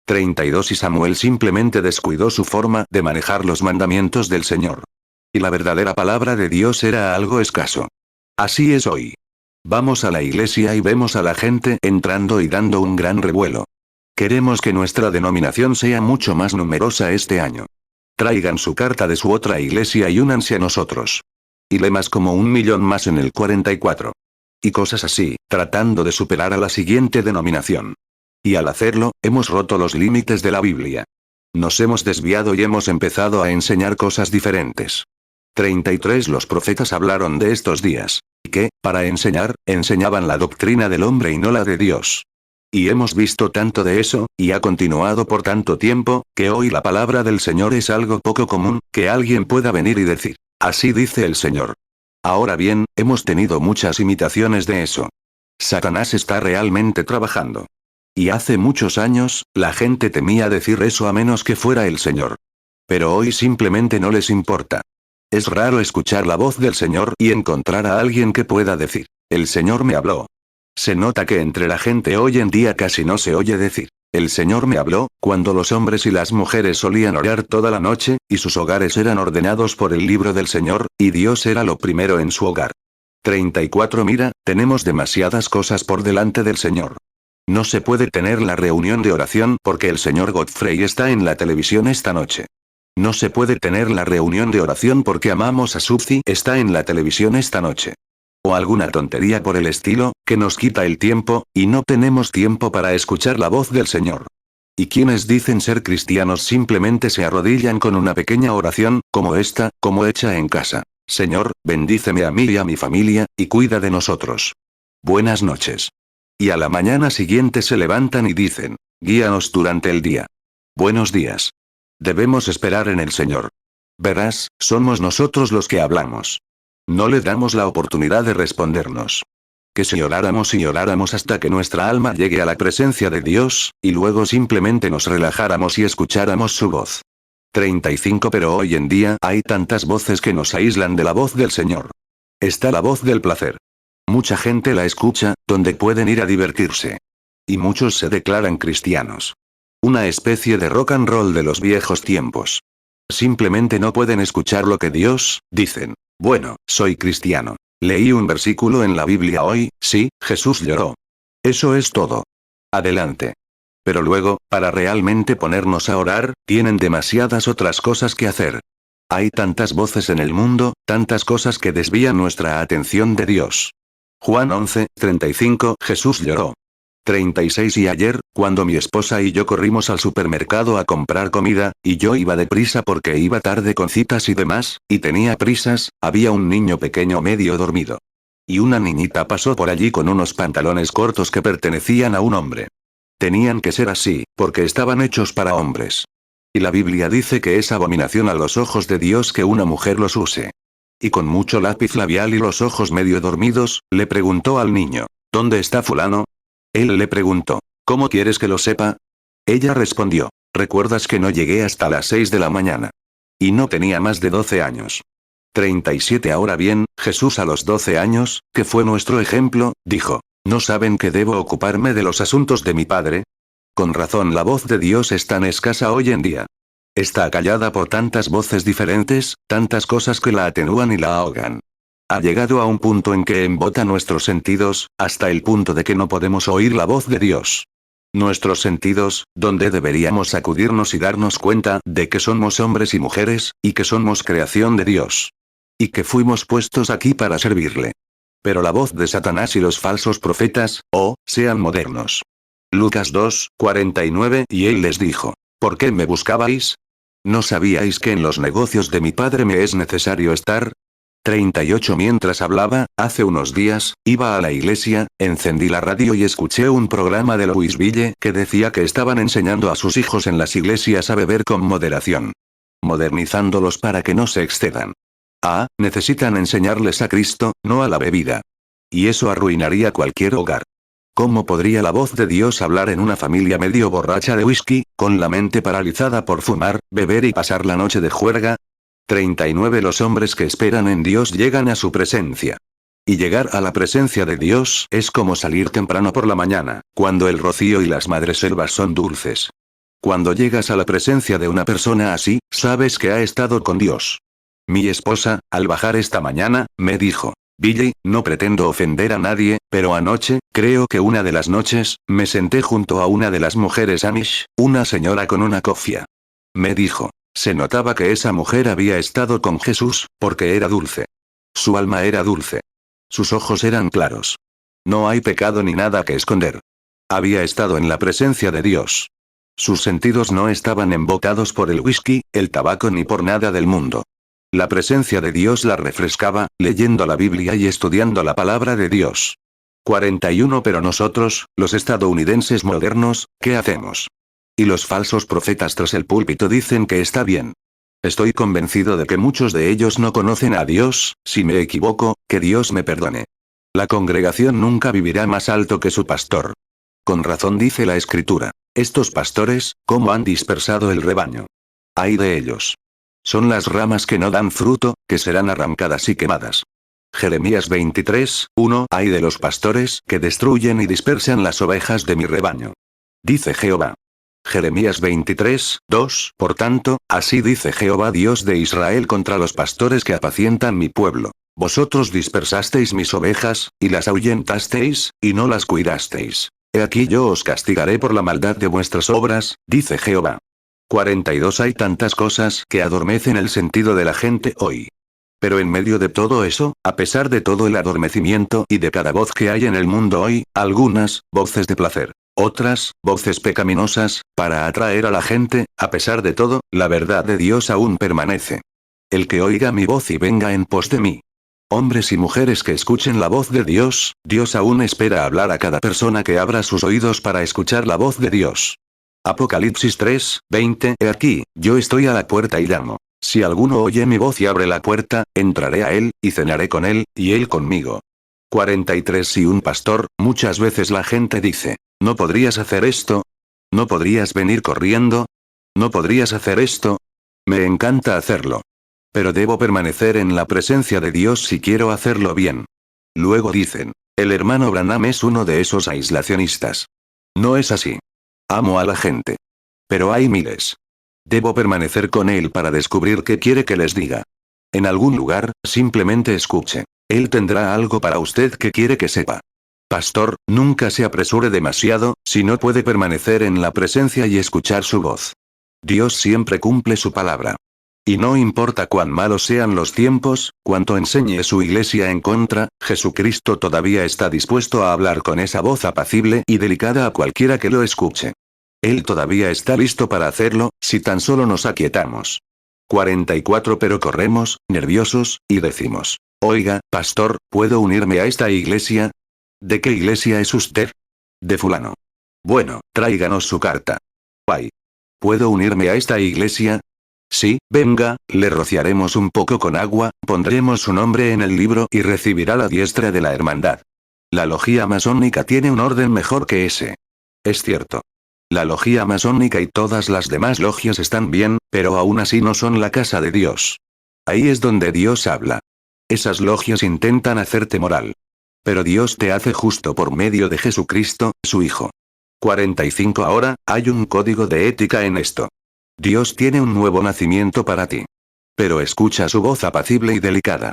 32 Y Samuel simplemente descuidó su forma de manejar los mandamientos del Señor. Y la verdadera palabra de Dios era algo escaso. Así es hoy. Vamos a la iglesia y vemos a la gente entrando y dando un gran revuelo. Queremos que nuestra denominación sea mucho más numerosa este año. Traigan su carta de su otra iglesia y únanse a nosotros. Y lemas como 1 millón más en el 44. Y cosas así, tratando de superar a la siguiente denominación. Y al hacerlo, hemos roto los límites de la Biblia. Nos hemos desviado y hemos empezado a enseñar cosas diferentes. 33 Los profetas hablaron de estos días. Y que, para enseñar, enseñaban la doctrina del hombre y no la de Dios. Y hemos visto tanto de eso, y ha continuado por tanto tiempo, que hoy la palabra del Señor es algo poco común, que alguien pueda venir y decir: así dice el Señor. Ahora bien, hemos tenido muchas imitaciones de eso. Satanás está realmente trabajando. Y hace muchos años, la gente temía decir eso a menos que fuera el Señor. Pero hoy simplemente no les importa. Es raro escuchar la voz del Señor y encontrar a alguien que pueda decir: el Señor me habló. Se nota que entre la gente hoy en día casi no se oye decir: el Señor me habló, cuando los hombres y las mujeres solían orar toda la noche, y sus hogares eran ordenados por el libro del Señor, y Dios era lo primero en su hogar. 34 Mira, tenemos demasiadas cosas por delante del Señor. No se puede tener la reunión de oración porque el señor Godfrey está en la televisión esta noche. No se puede tener la reunión de oración porque amamos a Suzy está en la televisión esta noche. O alguna tontería por el estilo, que nos quita el tiempo, y no tenemos tiempo para escuchar la voz del Señor. Y quienes dicen ser cristianos simplemente se arrodillan con una pequeña oración, como esta, como hecha en casa: Señor, bendíceme a mí y a mi familia, y cuida de nosotros. Buenas noches. Y a la mañana siguiente se levantan y dicen: guíanos durante el día. Buenos días. Debemos esperar en el Señor. Verás, somos nosotros los que hablamos. No le damos la oportunidad de respondernos. Que si oráramos y oráramos hasta que nuestra alma llegue a la presencia de Dios, y luego simplemente nos relajáramos y escucháramos su voz. 35 Pero hoy en día hay tantas voces que nos aíslan de la voz del Señor. Está la voz del placer. Mucha gente la escucha, donde pueden ir a divertirse. Y muchos se declaran cristianos. Una especie de rock and roll de los viejos tiempos. Simplemente no pueden escuchar lo que Dios, dicen. Bueno, soy cristiano. Leí un versículo en la Biblia hoy, sí, Jesús lloró. Eso es todo. Adelante. Pero luego, para realmente ponernos a orar, tienen demasiadas otras cosas que hacer. Hay tantas voces en el mundo, tantas cosas que desvían nuestra atención de Dios. Juan 11:35 Jesús lloró. 36 Y ayer, cuando mi esposa y yo corrimos al supermercado a comprar comida, y yo iba deprisa porque iba tarde con citas y demás, y tenía prisas, había un niño pequeño medio dormido. Y una niñita pasó por allí con unos pantalones cortos que pertenecían a un hombre. Tenían que ser así, porque estaban hechos para hombres. Y la Biblia dice que es abominación a los ojos de Dios que una mujer los use. Y con mucho lápiz labial y los ojos medio dormidos, le preguntó al niño, ¿dónde está fulano? Él le preguntó, ¿cómo quieres que lo sepa? Ella respondió, ¿recuerdas que no llegué hasta las 6 de la mañana? Y no tenía más de 12 años. 37 Ahora bien, Jesús a los 12 años, que fue nuestro ejemplo, dijo, ¿no saben que debo ocuparme de los asuntos de mi Padre? Con razón la voz de Dios es tan escasa hoy en día. Está callada por tantas voces diferentes, tantas cosas que la atenúan y la ahogan. Ha llegado a un punto en que embota nuestros sentidos, hasta el punto de que no podemos oír la voz de Dios. Nuestros sentidos, donde deberíamos sacudirnos y darnos cuenta de que somos hombres y mujeres, y que somos creación de Dios. Y que fuimos puestos aquí para servirle. Pero la voz de Satanás y los falsos profetas, sean modernos. Lucas 2:49 Y él les dijo, ¿por qué me buscabais? ¿No sabíais que en los negocios de mi Padre me es necesario estar? 38 Mientras hablaba, hace unos días, iba a la iglesia, encendí la radio y escuché un programa de Louisville que decía que estaban enseñando a sus hijos en las iglesias a beber con moderación. Modernizándolos para que no se excedan. Necesitan enseñarles a Cristo, no a la bebida. Y eso arruinaría cualquier hogar. ¿Cómo podría la voz de Dios hablar en una familia medio borracha de whisky, con la mente paralizada por fumar, beber y pasar la noche de juerga? 39 Los hombres que esperan en Dios llegan a su presencia. Y llegar a la presencia de Dios es como salir temprano por la mañana, cuando el rocío y las madreselvas son dulces. Cuando llegas a la presencia de una persona así, sabes que ha estado con Dios. Mi esposa, al bajar esta mañana, me dijo, Billy, no pretendo ofender a nadie, pero anoche, creo que una de las noches, me senté junto a una de las mujeres Amish, una señora con una cofia. Me dijo, se notaba que esa mujer había estado con Jesús, porque era dulce. Su alma era dulce. Sus ojos eran claros. No hay pecado ni nada que esconder. Había estado en la presencia de Dios. Sus sentidos no estaban embotados por el whisky, el tabaco ni por nada del mundo. La presencia de Dios la refrescaba, leyendo la Biblia y estudiando la palabra de Dios. 41 Pero nosotros, los estadounidenses modernos, ¿qué hacemos? Y los falsos profetas tras el púlpito dicen que está bien. Estoy convencido de que muchos de ellos no conocen a Dios, si me equivoco, que Dios me perdone. La congregación nunca vivirá más alto que su pastor. Con razón dice la Escritura, estos pastores, ¿cómo han dispersado el rebaño? Ay de ellos. Son las ramas que no dan fruto, que serán arrancadas y quemadas. Jeremías 23:1 Ay de los pastores que destruyen y dispersan las ovejas de mi rebaño. Dice Jehová. Jeremías 23:2 Por tanto, así dice Jehová Dios de Israel contra los pastores que apacientan mi pueblo. Vosotros dispersasteis mis ovejas, y las ahuyentasteis, y no las cuidasteis. He aquí yo os castigaré por la maldad de vuestras obras, dice Jehová. 42 Hay tantas cosas que adormecen el sentido de la gente hoy. Pero en medio de todo eso, a pesar de todo el adormecimiento y de cada voz que hay en el mundo hoy, algunas, voces de placer. Otras, voces pecaminosas, para atraer a la gente, a pesar de todo, la verdad de Dios aún permanece. El que oiga mi voz y venga en pos de mí. Hombres y mujeres que escuchen la voz de Dios, Dios aún espera hablar a cada persona que abra sus oídos para escuchar la voz de Dios. Apocalipsis 3:20 He aquí, yo estoy a la puerta y llamo. Si alguno oye mi voz y abre la puerta, entraré a él, y cenaré con él, y él conmigo. 43 Si un pastor, muchas veces la gente dice, ¿no podrías hacer esto? ¿No podrías venir corriendo? ¿No podrías hacer esto? Me encanta hacerlo. Pero debo permanecer en la presencia de Dios si quiero hacerlo bien. Luego dicen, el hermano Branham es uno de esos aislacionistas. No es así. Amo a la gente. Pero hay miles. Debo permanecer con él para descubrir qué quiere que les diga. En algún lugar, simplemente escuche. Él tendrá algo para usted que quiere que sepa. Pastor, nunca se apresure demasiado, si no puede permanecer en la presencia y escuchar su voz. Dios siempre cumple su palabra. Y no importa cuán malos sean los tiempos, cuanto enseñe su iglesia en contra, Jesucristo todavía está dispuesto a hablar con esa voz apacible y delicada a cualquiera que lo escuche. Él todavía está listo para hacerlo, si tan solo nos aquietamos. 44 Pero corremos, nerviosos, y decimos, oiga, pastor, ¿puedo unirme a esta iglesia? ¿De qué iglesia es usted? De fulano. Bueno, tráiganos su carta. Ay. ¿Puedo unirme a esta iglesia? Sí, venga, le rociaremos un poco con agua, pondremos su nombre en el libro y recibirá la diestra de la hermandad. La logía masónica tiene un orden mejor que ese. Es cierto. La logía masónica y todas las demás logias están bien, pero aún así no son la casa de Dios. Ahí es donde Dios habla. Esas logias intentan hacerte moral. Pero Dios te hace justo por medio de Jesucristo, su Hijo. 45 Ahora, hay un código de ética en esto. Dios tiene un nuevo nacimiento para ti. Pero escucha su voz apacible y delicada.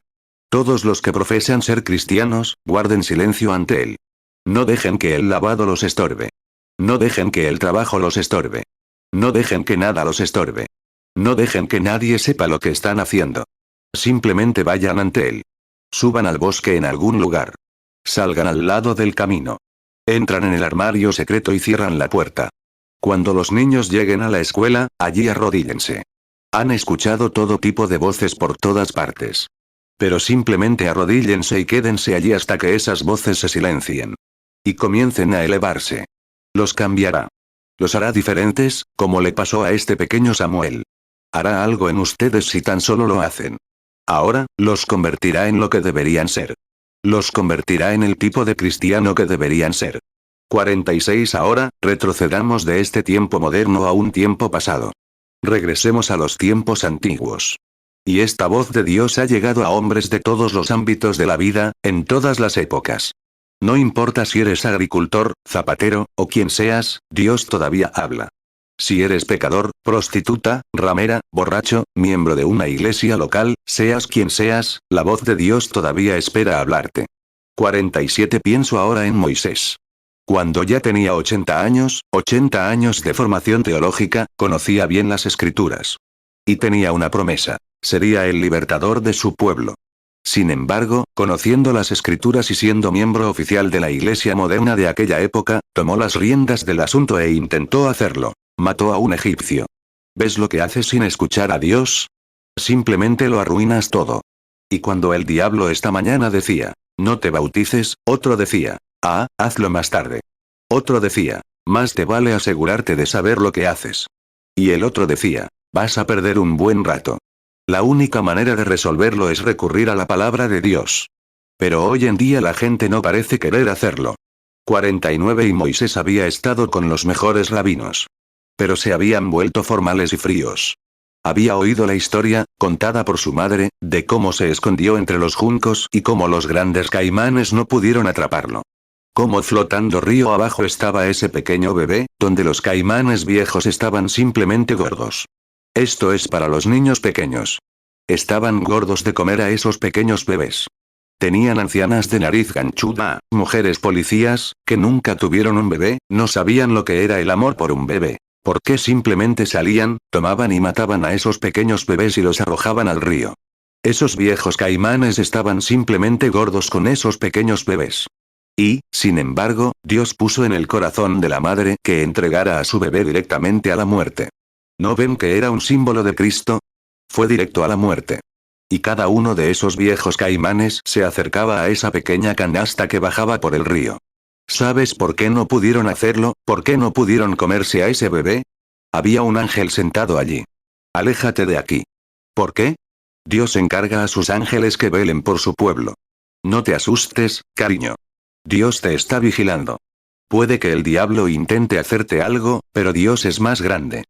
Todos los que profesan ser cristianos, guarden silencio ante él. No dejen que el lavado los estorbe. No dejen que el trabajo los estorbe. No dejen que nada los estorbe. No dejen que nadie sepa lo que están haciendo. Simplemente vayan ante él. Suban al bosque en algún lugar. Salgan al lado del camino. Entran en el armario secreto y cierran la puerta. Cuando los niños lleguen a la escuela, allí arrodíllense. Han escuchado todo tipo de voces por todas partes. Pero simplemente arrodíllense y quédense allí hasta que esas voces se silencien. Y comiencen a elevarse. Los cambiará. Los hará diferentes, como le pasó a este pequeño Samuel. Hará algo en ustedes si tan solo lo hacen. Ahora, los convertirá en lo que deberían ser. Los convertirá en el tipo de cristiano que deberían ser. 46 Ahora, retrocedamos de este tiempo moderno a un tiempo pasado. Regresemos a los tiempos antiguos. Y esta voz de Dios ha llegado a hombres de todos los ámbitos de la vida, en todas las épocas. No importa si eres agricultor, zapatero, o quien seas, Dios todavía habla. Si eres pecador, prostituta, ramera, borracho, miembro de una iglesia local, seas quien seas, la voz de Dios todavía espera hablarte. 47 Pienso ahora en Moisés. Cuando ya tenía 80 años de formación teológica, conocía bien las escrituras. Y tenía una promesa. Sería el libertador de su pueblo. Sin embargo, conociendo las escrituras y siendo miembro oficial de la iglesia moderna de aquella época, tomó las riendas del asunto e intentó hacerlo. Mató a un egipcio. ¿Ves lo que haces sin escuchar a Dios? Simplemente lo arruinas todo. Y cuando el diablo esta mañana decía, no te bautices, otro decía, hazlo más tarde. Otro decía, más te vale asegurarte de saber lo que haces. Y el otro decía, vas a perder un buen rato. La única manera de resolverlo es recurrir a la palabra de Dios. Pero hoy en día la gente no parece querer hacerlo. 49 Y Moisés había estado con los mejores rabinos. Pero se habían vuelto formales y fríos. Había oído la historia, contada por su madre, de cómo se escondió entre los juncos y cómo los grandes caimanes no pudieron atraparlo. Cómo flotando río abajo estaba ese pequeño bebé, donde los caimanes viejos estaban simplemente gordos. Esto es para los niños pequeños. Estaban gordos de comer a esos pequeños bebés. Tenían ancianas de nariz ganchuda, mujeres policías, que nunca tuvieron un bebé, no sabían lo que era el amor por un bebé. ¿Por qué simplemente salían, tomaban y mataban a esos pequeños bebés y los arrojaban al río? Esos viejos caimanes estaban simplemente gordos con esos pequeños bebés. Y, sin embargo, Dios puso en el corazón de la madre que entregara a su bebé directamente a la muerte. ¿No ven que era un símbolo de Cristo? Fue directo a la muerte. Y cada uno de esos viejos caimanes se acercaba a esa pequeña canasta que bajaba por el río. ¿Sabes por qué no pudieron hacerlo? ¿Por qué no pudieron comerse a ese bebé? Había un ángel sentado allí. Aléjate de aquí. ¿Por qué? Dios encarga a sus ángeles que velen por su pueblo. No te asustes, cariño. Dios te está vigilando. Puede que el diablo intente hacerte algo, pero Dios es más grande.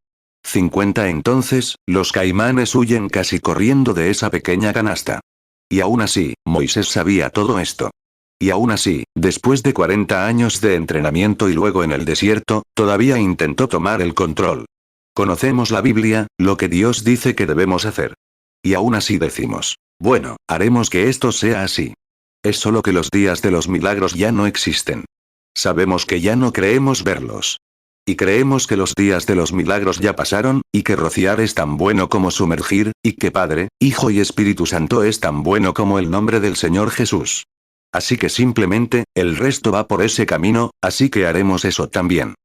50 Entonces, los caimanes huyen casi corriendo de esa pequeña canasta. Y aún así, Moisés sabía todo esto. Y aún así, después de 40 años de entrenamiento y luego en el desierto, todavía intentó tomar el control. Conocemos la Biblia, lo que Dios dice que debemos hacer. Y aún así decimos, bueno, haremos que esto sea así. Es solo que los días de los milagros ya no existen. Sabemos que ya no creemos verlos. Y creemos que los días de los milagros ya pasaron, y que rociar es tan bueno como sumergir, y que Padre, Hijo y Espíritu Santo es tan bueno como el nombre del Señor Jesús. Así que simplemente, el resto va por ese camino, así que haremos eso también.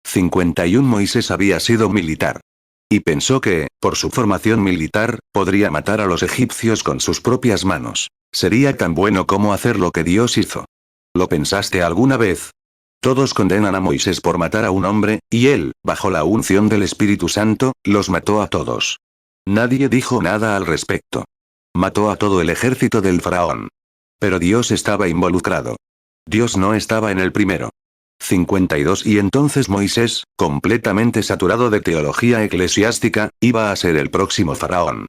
51 Moisés había sido militar. Y pensó que, por su formación militar, podría matar a los egipcios con sus propias manos. Sería tan bueno como hacer lo que Dios hizo. ¿Lo pensaste alguna vez? Todos condenan a Moisés por matar a un hombre, y él, bajo la unción del Espíritu Santo, los mató a todos. Nadie dijo nada al respecto. Mató a todo el ejército del faraón. Pero Dios estaba involucrado. Dios no estaba en el primero. 52 Y entonces Moisés, completamente saturado de teología eclesiástica, iba a ser el próximo faraón.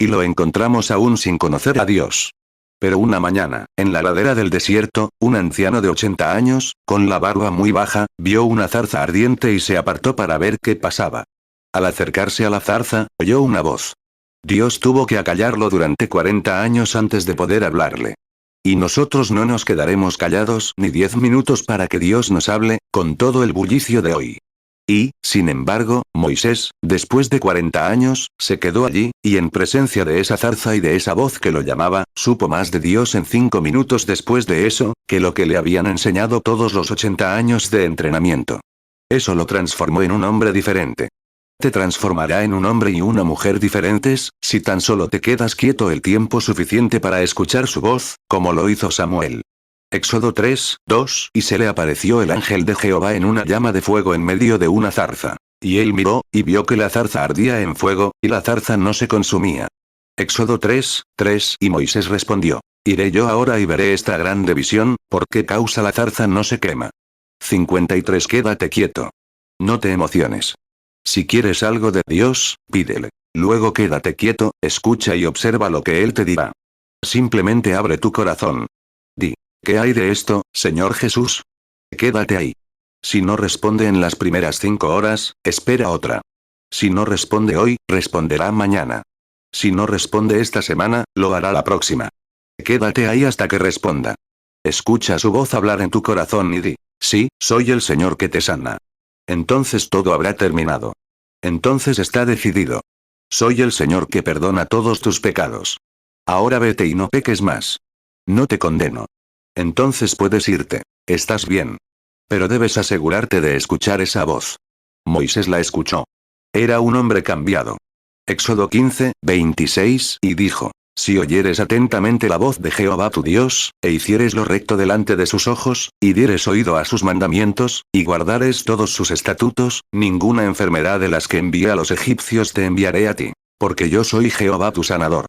Y lo encontramos aún sin conocer a Dios. Pero una mañana, en la ladera del desierto, un anciano de 80 años, con la barba muy baja, vio una zarza ardiente y se apartó para ver qué pasaba. Al acercarse a la zarza, oyó una voz. Dios tuvo que acallarlo durante 40 años antes de poder hablarle. Y nosotros no nos quedaremos callados ni 10 minutos para que Dios nos hable, con todo el bullicio de hoy. Y, sin embargo, Moisés, después de 40 años, se quedó allí, y en presencia de esa zarza y de esa voz que lo llamaba, supo más de Dios en 5 minutos después de eso, que lo que le habían enseñado todos los 80 años de entrenamiento. Eso lo transformó en un hombre diferente. Te transformará en un hombre y una mujer diferentes, si tan solo te quedas quieto el tiempo suficiente para escuchar su voz, como lo hizo Samuel. Éxodo 3, 2 Y se le apareció el ángel de Jehová en una llama de fuego en medio de una zarza. Y él miró, y vio que la zarza ardía en fuego, y la zarza no se consumía. Éxodo 3, 3 Y Moisés respondió: Iré yo ahora y veré esta grande visión, ¿por qué causa la zarza no se quema? 53 Quédate quieto. No te emociones. Si quieres algo de Dios, pídele. Luego quédate quieto, escucha y observa lo que Él te dirá. Simplemente abre tu corazón. Di: ¿qué hay de esto, Señor Jesús? Quédate ahí. Si no responde en las primeras 5 horas, espera otra. Si no responde hoy, responderá mañana. Si no responde esta semana, lo hará la próxima. Quédate ahí hasta que responda. Escucha su voz hablar en tu corazón y di: sí, soy el Señor que te sana. Entonces todo habrá terminado. Entonces está decidido. Soy el Señor que perdona todos tus pecados. Ahora vete y no peques más. No te condeno. Entonces puedes irte. Estás bien. Pero debes asegurarte de escuchar esa voz. Moisés la escuchó. Era un hombre cambiado. Éxodo 15, 26 Y dijo: Si oyeres atentamente la voz de Jehová tu Dios, e hicieres lo recto delante de sus ojos, y dieres oído a sus mandamientos, y guardares todos sus estatutos, ninguna enfermedad de las que envié a los egipcios te enviaré a ti. Porque yo soy Jehová tu sanador.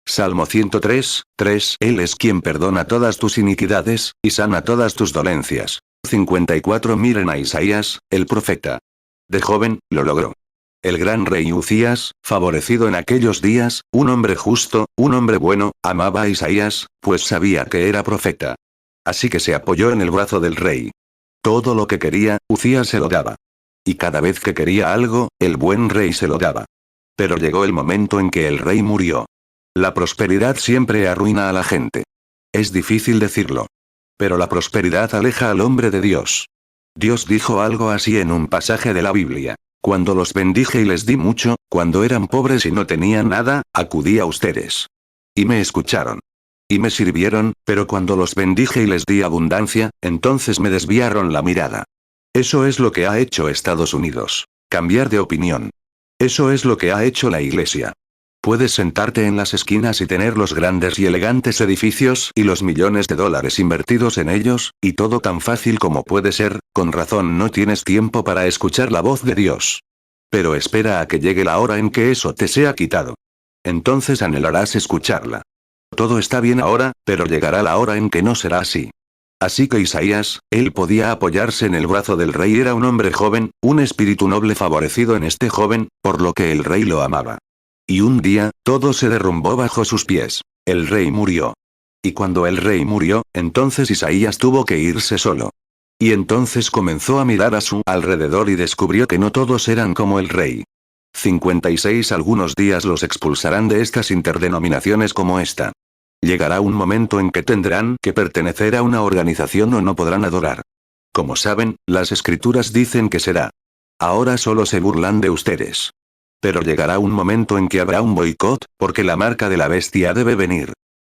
Salmo 103, 3 Él es quien perdona todas tus iniquidades, y sana todas tus dolencias. 54 Miren a Isaías, el profeta. De joven, lo logró. El gran rey Uzías, favorecido en aquellos días, un hombre justo, un hombre bueno, amaba a Isaías, pues sabía que era profeta. Así que se apoyó en el brazo del rey. Todo lo que quería, Uzías se lo daba. Y cada vez que quería algo, el buen rey se lo daba. Pero llegó el momento en que el rey murió. La prosperidad siempre arruina a la gente. Es difícil decirlo. Pero la prosperidad aleja al hombre de Dios. Dios dijo algo así en un pasaje de la Biblia. Cuando los bendije y les di mucho, cuando eran pobres y no tenían nada, acudí a ustedes. Y me escucharon. Y me sirvieron, pero cuando los bendije y les di abundancia, entonces me desviaron la mirada. Eso es lo que ha hecho Estados Unidos. Cambiar de opinión. Eso es lo que ha hecho la Iglesia. Puedes sentarte en las esquinas y tener los grandes y elegantes edificios y los millones de dólares invertidos en ellos, y todo tan fácil como puede ser, con razón no tienes tiempo para escuchar la voz de Dios. Pero espera a que llegue la hora en que eso te sea quitado. Entonces anhelarás escucharla. Todo está bien ahora, pero llegará la hora en que no será así. Así que Isaías, él podía apoyarse en el brazo del rey, era un hombre joven, un espíritu noble favorecido en este joven, por lo que el rey lo amaba. Y un día, todo se derrumbó bajo sus pies. El rey murió. Y cuando el rey murió, entonces Isaías tuvo que irse solo. Y entonces comenzó a mirar a su alrededor y descubrió que no todos eran como el rey. 56 Algunos días los expulsarán de estas interdenominaciones como esta. Llegará un momento en que tendrán que pertenecer a una organización o no podrán adorar. Como saben, las escrituras dicen que será. Ahora solo se burlan de ustedes. Pero llegará un momento en que habrá un boicot, porque la marca de la bestia debe venir.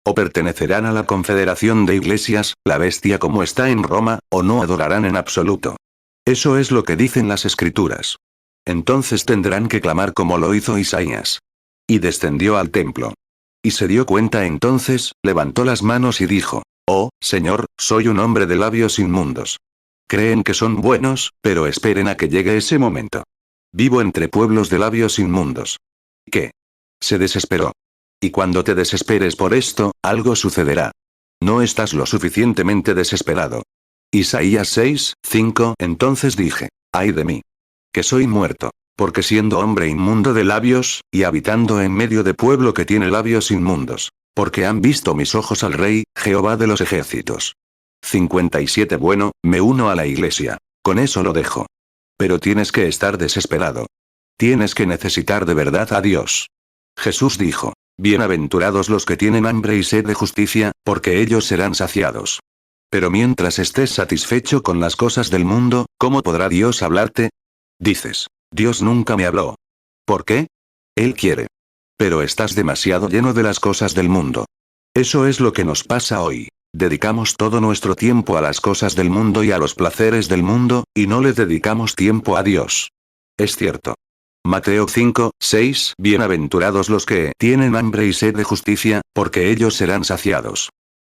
O pertenecerán a la confederación de iglesias, la bestia como está en Roma, o no adorarán en absoluto. Eso es lo que dicen las escrituras. Entonces tendrán que clamar como lo hizo Isaías. Y descendió al templo. Y se dio cuenta entonces, levantó las manos y dijo: Oh, Señor, soy un hombre de labios inmundos. Creen que son buenos, pero esperen a que llegue ese momento. Vivo entre pueblos de labios inmundos. ¿Qué? Se desesperó. Y cuando te desesperes por esto, algo sucederá. No estás lo suficientemente desesperado. Isaías 6:5 Entonces dije: ay de mí. Que soy muerto. Porque siendo hombre inmundo de labios, y habitando en medio de pueblo que tiene labios inmundos. Porque han visto mis ojos al Rey, Jehová de los ejércitos. 57 Bueno, me uno a la iglesia. Con eso lo dejo. Pero tienes que estar desesperado. Tienes que necesitar de verdad a Dios. Jesús dijo: bienaventurados los que tienen hambre y sed de justicia, porque ellos serán saciados. Pero mientras estés satisfecho con las cosas del mundo, ¿cómo podrá Dios hablarte? Dices: Dios nunca me habló. ¿Por qué? Él quiere. Pero estás demasiado lleno de las cosas del mundo. Eso es lo que nos pasa hoy. Dedicamos todo nuestro tiempo a las cosas del mundo y a los placeres del mundo, y no le dedicamos tiempo a Dios. Es cierto. Mateo 5:6 Bienaventurados los que tienen hambre y sed de justicia, porque ellos serán saciados.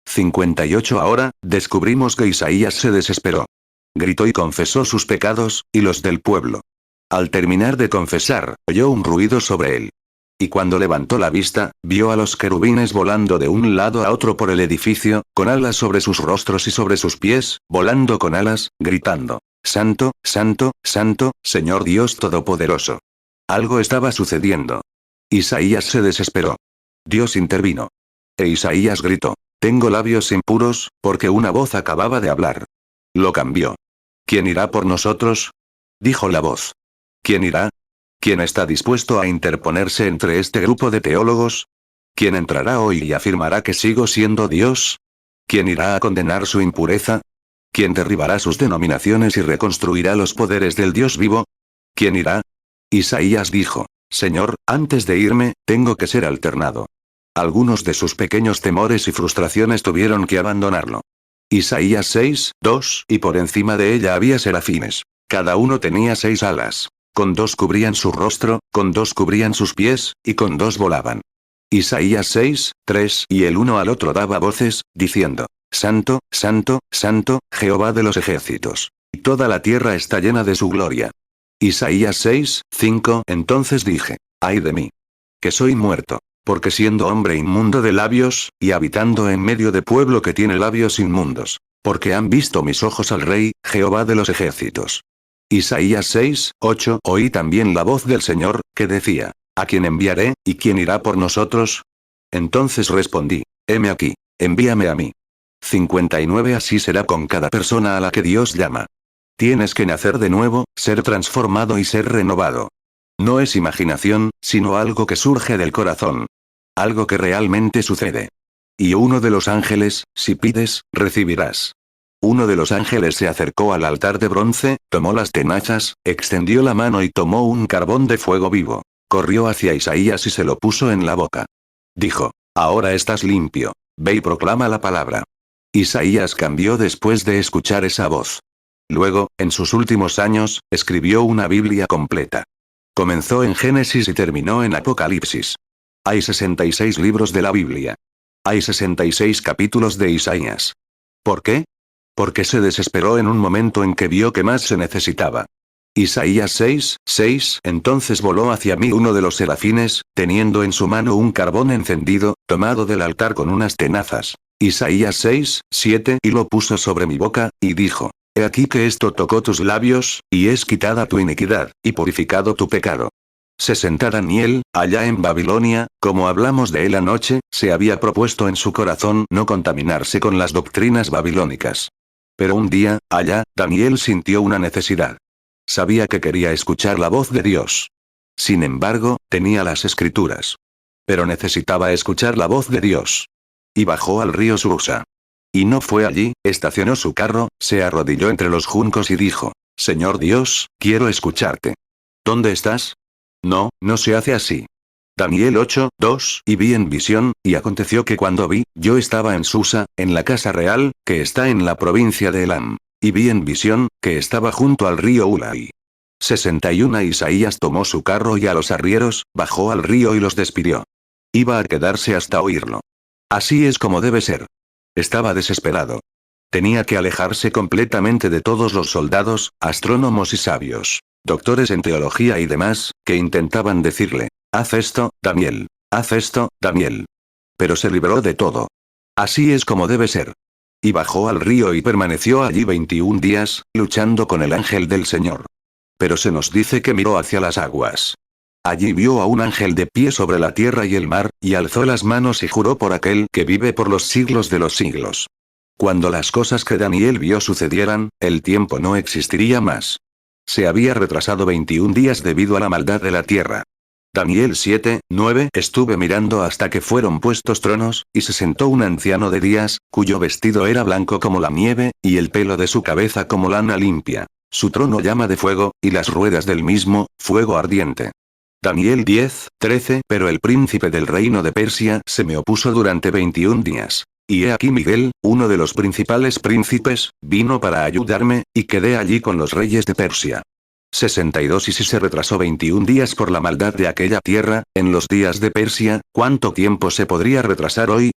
58 Ahora, descubrimos que Isaías se desesperó. Gritó y confesó sus pecados, y los del pueblo. Al terminar de confesar, oyó un ruido sobre él. Y cuando levantó la vista, vio a los querubines volando de un lado a otro por el edificio, con alas sobre sus rostros y sobre sus pies, volando con alas, gritando: Santo, Santo, Santo, Señor Dios Todopoderoso. Algo estaba sucediendo. Isaías se desesperó. Dios intervino. E Isaías gritó: tengo labios impuros, porque una voz acababa de hablar. Lo cambió. ¿Quién irá por nosotros? Dijo la voz. ¿Quién irá? ¿Quién está dispuesto a interponerse entre este grupo de teólogos? ¿Quién entrará hoy y afirmará que sigo siendo Dios? ¿Quién irá a condenar su impureza? ¿Quién derribará sus denominaciones y reconstruirá los poderes del Dios vivo? ¿Quién irá? Isaías dijo: Señor, antes de irme, tengo que ser alternado. Algunos de sus pequeños temores y frustraciones tuvieron que abandonarlo. Isaías 6:2 Y por encima de ella había serafines. Cada uno tenía 6 alas. Con 2 cubrían su rostro, con 2 cubrían sus pies, y con 2 volaban. Isaías 6:3 Y el uno al otro daba voces, diciendo: Santo, Santo, Santo, Jehová de los ejércitos. Y toda la tierra está llena de su gloria. Isaías 6:5 Entonces dije: ay de mí. Que soy muerto. Porque siendo hombre inmundo de labios, y habitando en medio de pueblo que tiene labios inmundos. Porque han visto mis ojos al Rey, Jehová de los ejércitos. Isaías 6:8 Oí también la voz del Señor, que decía: ¿a quién enviaré, y quién irá por nosotros? Entonces respondí: heme aquí, envíame a mí. 59 Así será con cada persona a la que Dios llama. Tienes que nacer de nuevo, ser transformado y ser renovado. No es imaginación, sino algo que surge del corazón. Algo que realmente sucede. Y uno de los ángeles: si pides, recibirás. Uno de los ángeles se acercó al altar de bronce, tomó las tenazas, extendió la mano y tomó un carbón de fuego vivo. Corrió hacia Isaías y se lo puso en la boca. Dijo: ahora estás limpio. Ve y proclama la palabra. Isaías cambió después de escuchar esa voz. Luego, en sus últimos años, escribió una Biblia completa. Comenzó en Génesis y terminó en Apocalipsis. Hay 66 libros de la Biblia. Hay 66 capítulos de Isaías. ¿Por qué? Porque se desesperó en un momento en que vio que más se necesitaba. Isaías 6:6 Entonces voló hacia mí uno de los serafines, teniendo en su mano un carbón encendido, tomado del altar con unas tenazas. Isaías 6, 7 y lo puso sobre mi boca, y dijo: He aquí que esto tocó tus labios, y es quitada tu iniquidad, y purificado tu pecado. 60 Daniel, allá en Babilonia, como hablamos de él anoche, se había propuesto en su corazón no contaminarse con las doctrinas babilónicas. Pero un día, allá, Daniel sintió una necesidad. Sabía que quería escuchar la voz de Dios. Sin embargo, tenía las escrituras. Pero necesitaba escuchar la voz de Dios. Y bajó al río Susa. Y no fue allí, estacionó su carro, se arrodilló entre los juncos y dijo: Señor Dios, quiero escucharte. ¿Dónde estás? No, no se hace así. Daniel 8, 2 Y vi en visión, y aconteció que cuando vi, yo estaba en Susa, en la casa real, que está en la provincia de Elam. Y vi en visión, que estaba junto al río Ulai. 61 Isaías tomó su carro y a los arrieros, bajó al río y los despidió. Iba a quedarse hasta oírlo. Así es como debe ser. Estaba desesperado. Tenía que alejarse completamente de todos los soldados, astrónomos y sabios, doctores en teología y demás, que intentaban decirle: haz esto, Daniel. Haz esto, Daniel. Pero se libró de todo. Así es como debe ser. Y bajó al río y permaneció allí 21 días, luchando con el ángel del Señor. Pero se nos dice que miró hacia las aguas. Allí vio a un ángel de pie sobre la tierra y el mar, y alzó las manos y juró por aquel que vive por los siglos de los siglos. Cuando las cosas que Daniel vio sucedieran, el tiempo no existiría más. Se había retrasado 21 días debido a la maldad de la tierra. Daniel 7, 9 Estuve mirando hasta que fueron puestos tronos, y se sentó un anciano de días, cuyo vestido era blanco como la nieve, y el pelo de su cabeza como lana limpia. Su trono llama de fuego, y las ruedas del mismo, fuego ardiente. Daniel 10, 13 Pero el príncipe del reino de Persia se me opuso durante 21 días. Y he aquí Miguel, uno de los principales príncipes, vino para ayudarme, y quedé allí con los reyes de Persia. 62 Y si se retrasó 21 días por la maldad de aquella tierra, en los días de Persia, ¿cuánto tiempo se podría retrasar hoy?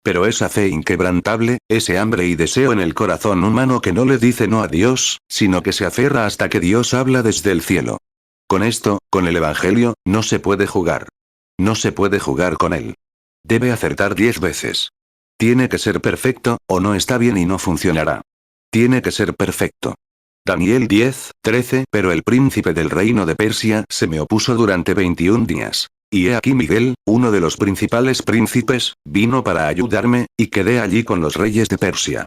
Pero esa fe inquebrantable, ese hambre y deseo en el corazón humano que no le dice no a Dios, sino que se aferra hasta que Dios habla desde el cielo. Con esto, con el Evangelio, no se puede jugar. No se puede jugar con él. Debe acertar 10 veces. Tiene que ser perfecto, o no está bien y no funcionará. Tiene que ser perfecto. Daniel 10, 13 Pero el príncipe del reino de Persia se me opuso durante 21 días. Y he aquí Miguel, uno de los principales príncipes, vino para ayudarme, y quedé allí con los reyes de Persia.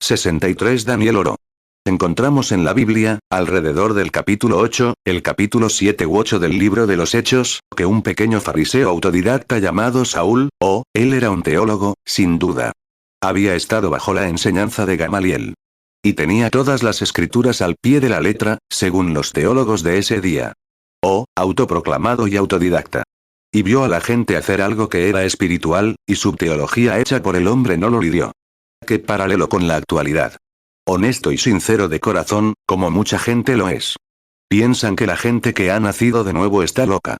63 Daniel oró. Encontramos en la Biblia, alrededor del capítulo 8, el capítulo 7 u 8 del libro de los Hechos, que un pequeño fariseo autodidacta llamado Saúl, él era un teólogo, sin duda. Había estado bajo la enseñanza de Gamaliel. Y tenía todas las escrituras al pie de la letra, según los teólogos de ese día. Autoproclamado y autodidacta. Y vio a la gente hacer algo que era espiritual, y su teología hecha por el hombre no lo lidió. ¿Qué paralelo con la actualidad? Honesto y sincero de corazón, como mucha gente lo es. Piensan que la gente que ha nacido de nuevo está loca.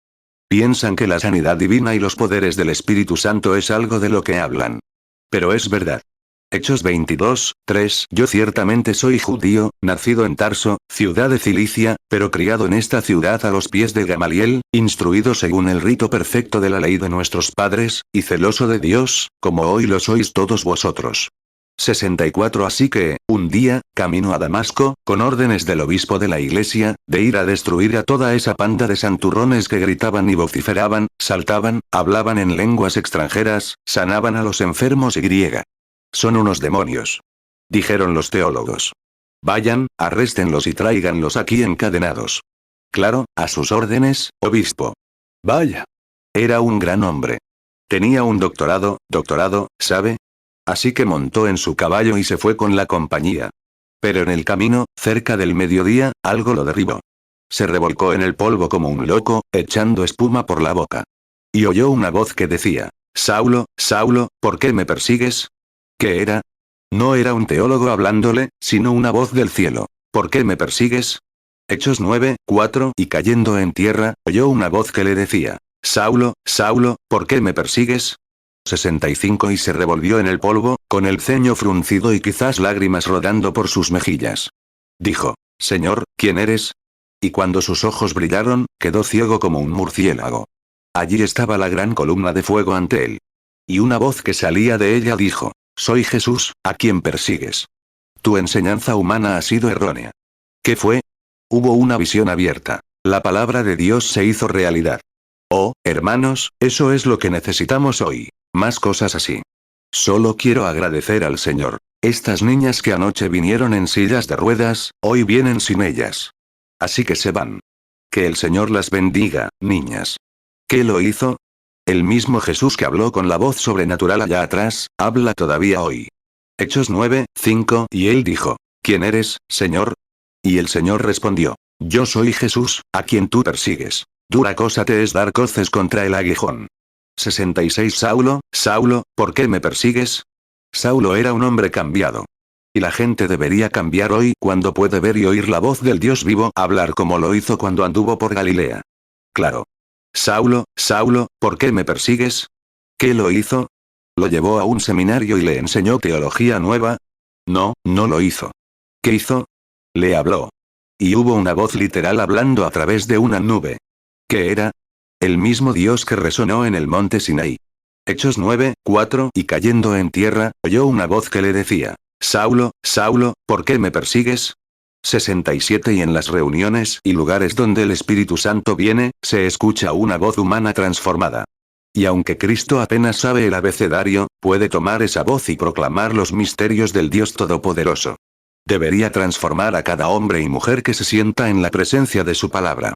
Piensan que la sanidad divina y los poderes del Espíritu Santo es algo de lo que hablan. Pero es verdad. Hechos 22, 3 Yo ciertamente soy judío, nacido en Tarso, ciudad de Cilicia, pero criado en esta ciudad a los pies de Gamaliel, instruido según el rito perfecto de la ley de nuestros padres, y celoso de Dios, como hoy lo sois todos vosotros. 64 Así que, un día, camino a Damasco, con órdenes del obispo de la iglesia, de ir a destruir a toda esa panda de santurrones que gritaban y vociferaban, saltaban, hablaban en lenguas extranjeras, sanaban a los enfermos y griega. Son unos demonios. Dijeron los teólogos. Vayan, arréstenlos y tráiganlos aquí encadenados. Claro, a sus órdenes, obispo. Vaya. Era un gran hombre. Tenía un doctorado, ¿sabe? Así que montó en su caballo y se fue con la compañía. Pero en el camino, cerca del mediodía, algo lo derribó. Se revolcó en el polvo como un loco, echando espuma por la boca. Y oyó una voz que decía: Saulo, Saulo, ¿por qué me persigues? ¿Qué era? No era un teólogo hablándole, sino una voz del cielo. ¿Por qué me persigues? Hechos 9, 4 Y cayendo en tierra, oyó una voz que le decía: Saulo, Saulo, ¿por qué me persigues? 65 Y se revolvió en el polvo, con el ceño fruncido y quizás lágrimas rodando por sus mejillas. Dijo: Señor, ¿quién eres? Y cuando sus ojos brillaron, quedó ciego como un murciélago. Allí estaba la gran columna de fuego ante él. Y una voz que salía de ella dijo: soy Jesús, a quien persigues. Tu enseñanza humana ha sido errónea. ¿Qué fue? Hubo una visión abierta. La palabra de Dios se hizo realidad. Oh, hermanos, eso es lo que necesitamos hoy. Más cosas así. Solo quiero agradecer al Señor. Estas niñas que anoche vinieron en sillas de ruedas, hoy vienen sin ellas. Así que se van. Que el Señor las bendiga, niñas. ¿Qué lo hizo? El mismo Jesús que habló con la voz sobrenatural allá atrás, habla todavía hoy. Hechos 9:5 y él dijo, ¿quién eres, Señor? Y el Señor respondió, yo soy Jesús, a quien tú persigues. Dura cosa te es dar coces contra el aguijón. 66 Saulo, Saulo, ¿por qué me persigues? Saulo era un hombre cambiado. Y la gente debería cambiar hoy cuando puede ver y oír la voz del Dios vivo hablar como lo hizo cuando anduvo por Galilea. Claro. Saulo, Saulo, ¿por qué me persigues? ¿Qué lo hizo? ¿Lo llevó a un seminario y le enseñó teología nueva? No, no lo hizo. ¿Qué hizo? Le habló. Y hubo una voz literal hablando a través de una nube. ¿Qué era? El mismo Dios que resonó en el monte Sinaí. Hechos 9:4 y cayendo en tierra, oyó una voz que le decía, Saulo, Saulo, ¿por qué me persigues? 67 Y en las reuniones y lugares donde el Espíritu Santo viene, se escucha una voz humana transformada. Y aunque Cristo apenas sabe el abecedario, puede tomar esa voz y proclamar los misterios del Dios Todopoderoso. Debería transformar a cada hombre y mujer que se sienta en la presencia de su palabra.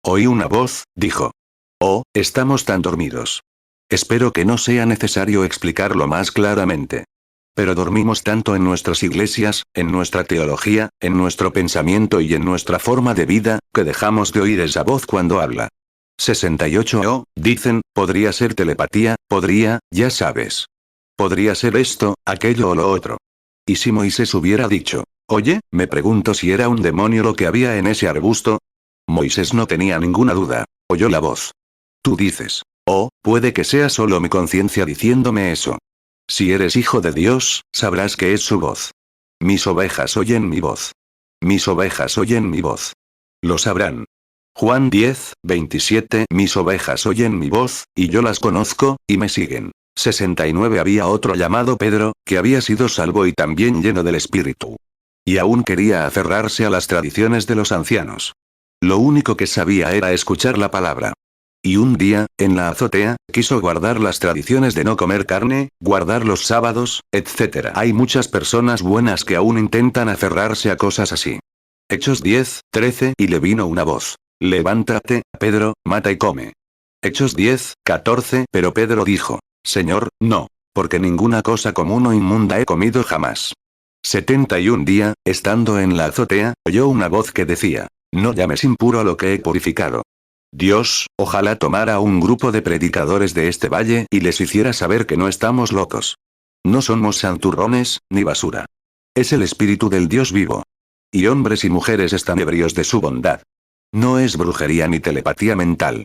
Oí una voz, dijo. Oh, estamos tan dormidos. Espero que no sea necesario explicarlo más claramente. Pero dormimos tanto en nuestras iglesias, en nuestra teología, en nuestro pensamiento y en nuestra forma de vida, que dejamos de oír esa voz cuando habla. 68 Oh, dicen, podría ser telepatía, podría, ya sabes. Podría ser esto, aquello o lo otro. ¿Y si Moisés hubiera dicho, oye, me pregunto si era un demonio lo que había en ese arbusto? Moisés no tenía ninguna duda. Oyó la voz. Tú dices, oh, puede que sea solo mi conciencia diciéndome eso. Si eres hijo de Dios, sabrás que es su voz. Mis ovejas oyen mi voz. Mis ovejas oyen mi voz. Lo sabrán. Juan 10:27 Mis ovejas oyen mi voz, y yo las conozco, y me siguen. 69 Había otro llamado Pedro, que había sido salvo y también lleno del Espíritu. Y aún quería aferrarse a las tradiciones de los ancianos. Lo único que sabía era escuchar la palabra. Y un día, en la azotea, quiso guardar las tradiciones de no comer carne, guardar los sábados, etc. Hay muchas personas buenas que aún intentan aferrarse a cosas así. Hechos 10:13 Y le vino una voz. Levántate, Pedro, mata y come. Hechos 10:14 Pero Pedro dijo, Señor, no, porque ninguna cosa común o inmunda he comido jamás. 71 Día, estando en la azotea, oyó una voz que decía, no llames impuro a lo que he purificado. Dios, ojalá tomara a un grupo de predicadores de este valle y les hiciera saber que no estamos locos. No somos santurrones, ni basura. Es el Espíritu del Dios vivo. Y hombres y mujeres están ebrios de su bondad. No es brujería ni telepatía mental.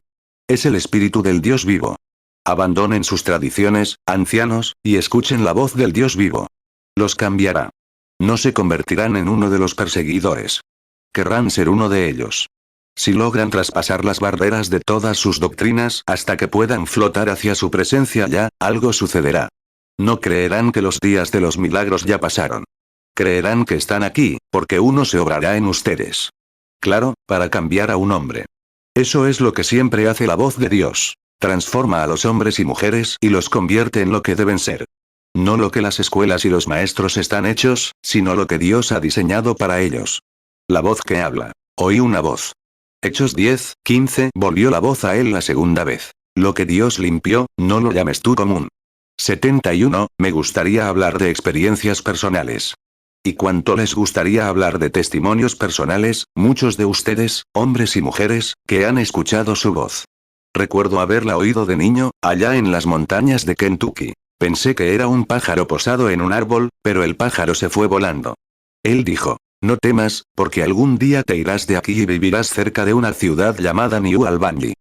Es el Espíritu del Dios vivo. Abandonen sus tradiciones, ancianos, y escuchen la voz del Dios vivo. Los cambiará. No se convertirán en uno de los perseguidores. Querrán ser uno de ellos. Si logran traspasar las barreras de todas sus doctrinas hasta que puedan flotar hacia su presencia ya, algo sucederá. No creerán que los días de los milagros ya pasaron. Creerán que están aquí, porque uno se obrará en ustedes. Claro, para cambiar a un hombre. Eso es lo que siempre hace la voz de Dios. Transforma a los hombres y mujeres y los convierte en lo que deben ser. No lo que las escuelas y los maestros están hechos, sino lo que Dios ha diseñado para ellos. La voz que habla. Oí una voz. Hechos 10:15 Volvió la voz a él la segunda vez. Lo que Dios limpió, no lo llames tú común. 71 Me gustaría hablar de experiencias personales. ¿Y cuánto les gustaría hablar de testimonios personales, muchos de ustedes, hombres y mujeres, que han escuchado su voz? Recuerdo haberla oído de niño, allá en las montañas de Kentucky. Pensé que era un pájaro posado en un árbol, pero el pájaro se fue volando. Él dijo, no temas, porque algún día te irás de aquí y vivirás cerca de una ciudad llamada New Albany.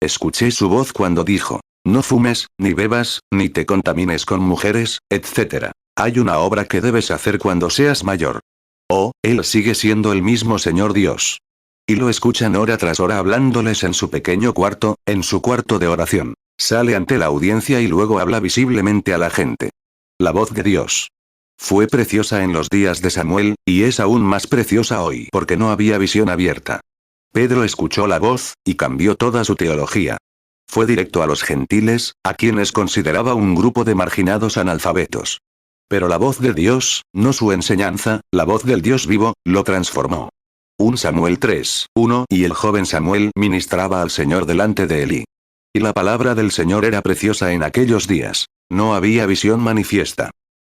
Escuché su voz cuando dijo, no fumes, ni bebas, ni te contamines con mujeres, etc. Hay una obra que debes hacer cuando seas mayor. Oh, él sigue siendo el mismo Señor Dios. Y lo escuchan hora tras hora hablándoles en su pequeño cuarto, en su cuarto de oración. Sale ante la audiencia y luego habla visiblemente a la gente. La voz de Dios. Fue preciosa en los días de Samuel, y es aún más preciosa hoy porque no había visión abierta. Pedro escuchó la voz, y cambió toda su teología. Fue directo a los gentiles, a quienes consideraba un grupo de marginados analfabetos. Pero la voz de Dios, no su enseñanza, la voz del Dios vivo, lo transformó. 1 Samuel 3, 1 Y el joven Samuel ministraba al Señor delante de Elí. Y la palabra del Señor era preciosa en aquellos días. No había visión manifiesta.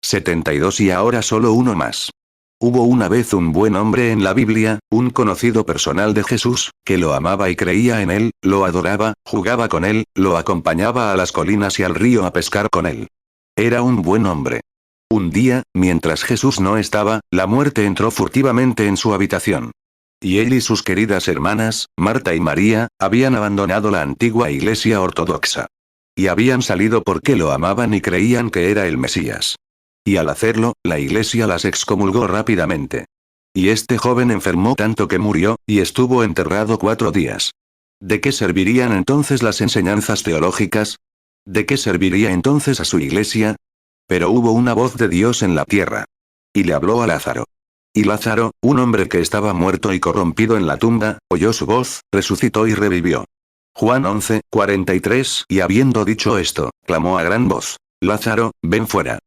72 Y ahora solo uno más. Hubo una vez un buen hombre en la Biblia, un conocido personal de Jesús, que lo amaba y creía en él, lo adoraba, jugaba con él, lo acompañaba a las colinas y al río a pescar con él. Era un buen hombre. Un día, mientras Jesús no estaba, la muerte entró furtivamente en su habitación. Y él y sus queridas hermanas, Marta y María, habían abandonado la antigua iglesia ortodoxa. Y habían salido porque lo amaban y creían que era el Mesías. Y al hacerlo, la iglesia las excomulgó rápidamente. Y este joven enfermó tanto que murió, y estuvo enterrado 4 días. ¿De qué servirían entonces las enseñanzas teológicas? ¿De qué serviría entonces a su iglesia? Pero hubo una voz de Dios en la tierra. Y le habló a Lázaro. Y Lázaro, un hombre que estaba muerto y corrompido en la tumba, oyó su voz, resucitó y revivió. Juan 11, 43 Y habiendo dicho esto, clamó a gran voz: Lázaro, ven fuera.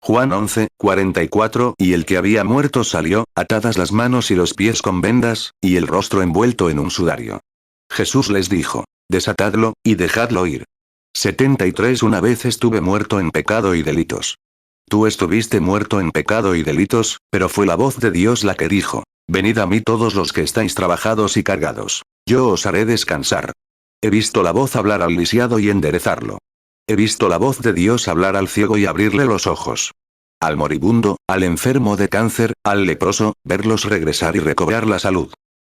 Juan 11, 44 Y el que había muerto salió, atadas las manos y los pies con vendas, y el rostro envuelto en un sudario. Jesús les dijo: desatadlo, y dejadlo ir. 73 Una vez estuve muerto en pecado y delitos. Tú estuviste muerto en pecado y delitos, pero fue la voz de Dios la que dijo: venid a mí todos los que estáis trabajados y cargados. Yo os haré descansar. He visto la voz hablar al lisiado y enderezarlo. He visto la voz de Dios hablar al ciego y abrirle los ojos. Al moribundo, al enfermo de cáncer, al leproso, verlos regresar y recobrar la salud.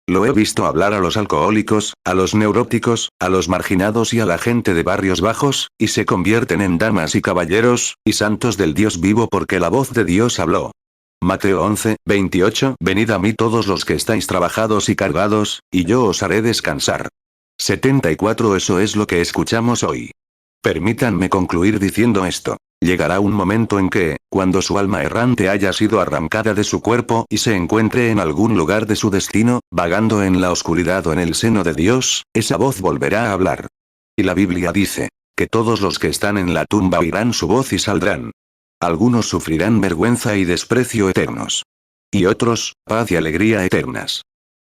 Lo he visto hablar a los alcohólicos, a los neuróticos, a los marginados y a la gente de barrios bajos, y se convierten en damas y caballeros, y santos del Dios vivo porque la voz de Dios habló. Mateo 11, 28 Venid a mí todos los que estáis trabajados y cargados, y yo os haré descansar. 74 Eso es lo que escuchamos hoy. Permítanme concluir diciendo esto. Llegará un momento en que, cuando su alma errante haya sido arrancada de su cuerpo y se encuentre en algún lugar de su destino, vagando en la oscuridad o en el seno de Dios, esa voz volverá a hablar. Y la Biblia dice, que todos los que están en la tumba oirán su voz y saldrán. Algunos sufrirán vergüenza y desprecio eternos. Y otros, paz y alegría eternas.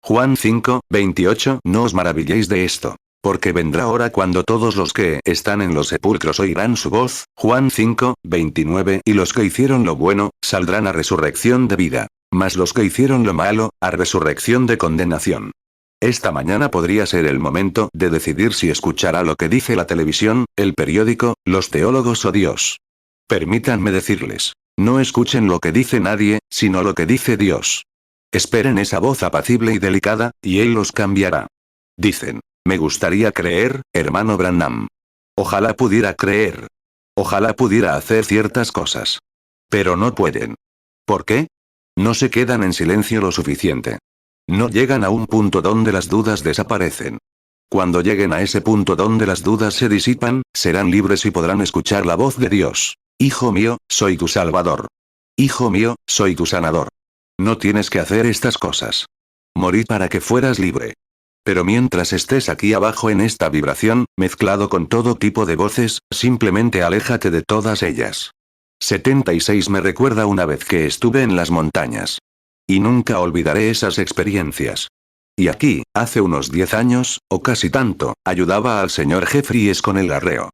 Juan 5, 28 No os maravilléis de esto. Porque vendrá hora cuando todos los que están en los sepulcros oirán su voz, Juan 5, 29 Y los que hicieron lo bueno, saldrán a resurrección de vida. Mas los que hicieron lo malo, a resurrección de condenación. Esta mañana podría ser el momento de decidir si escuchará lo que dice la televisión, el periódico, los teólogos o Dios. Permítanme decirles, no escuchen lo que dice nadie, sino lo que dice Dios. Esperen esa voz apacible y delicada, y Él los cambiará. Dicen: me gustaría creer, hermano Branham. Ojalá pudiera creer. Ojalá pudiera hacer ciertas cosas. Pero no pueden. ¿Por qué? No se quedan en silencio lo suficiente. No llegan a un punto donde las dudas desaparecen. Cuando lleguen a ese punto donde las dudas se disipan, serán libres y podrán escuchar la voz de Dios. Hijo mío, soy tu Salvador. Hijo mío, soy tu sanador. No tienes que hacer estas cosas. Morí para que fueras libre. Pero mientras estés aquí abajo en esta vibración, mezclado con todo tipo de voces, simplemente aléjate de todas ellas. 76 Me recuerda una vez que estuve en las montañas. Y nunca olvidaré esas experiencias. Y aquí, hace unos 10 años, o casi tanto, ayudaba al señor Jeffries con el arreo.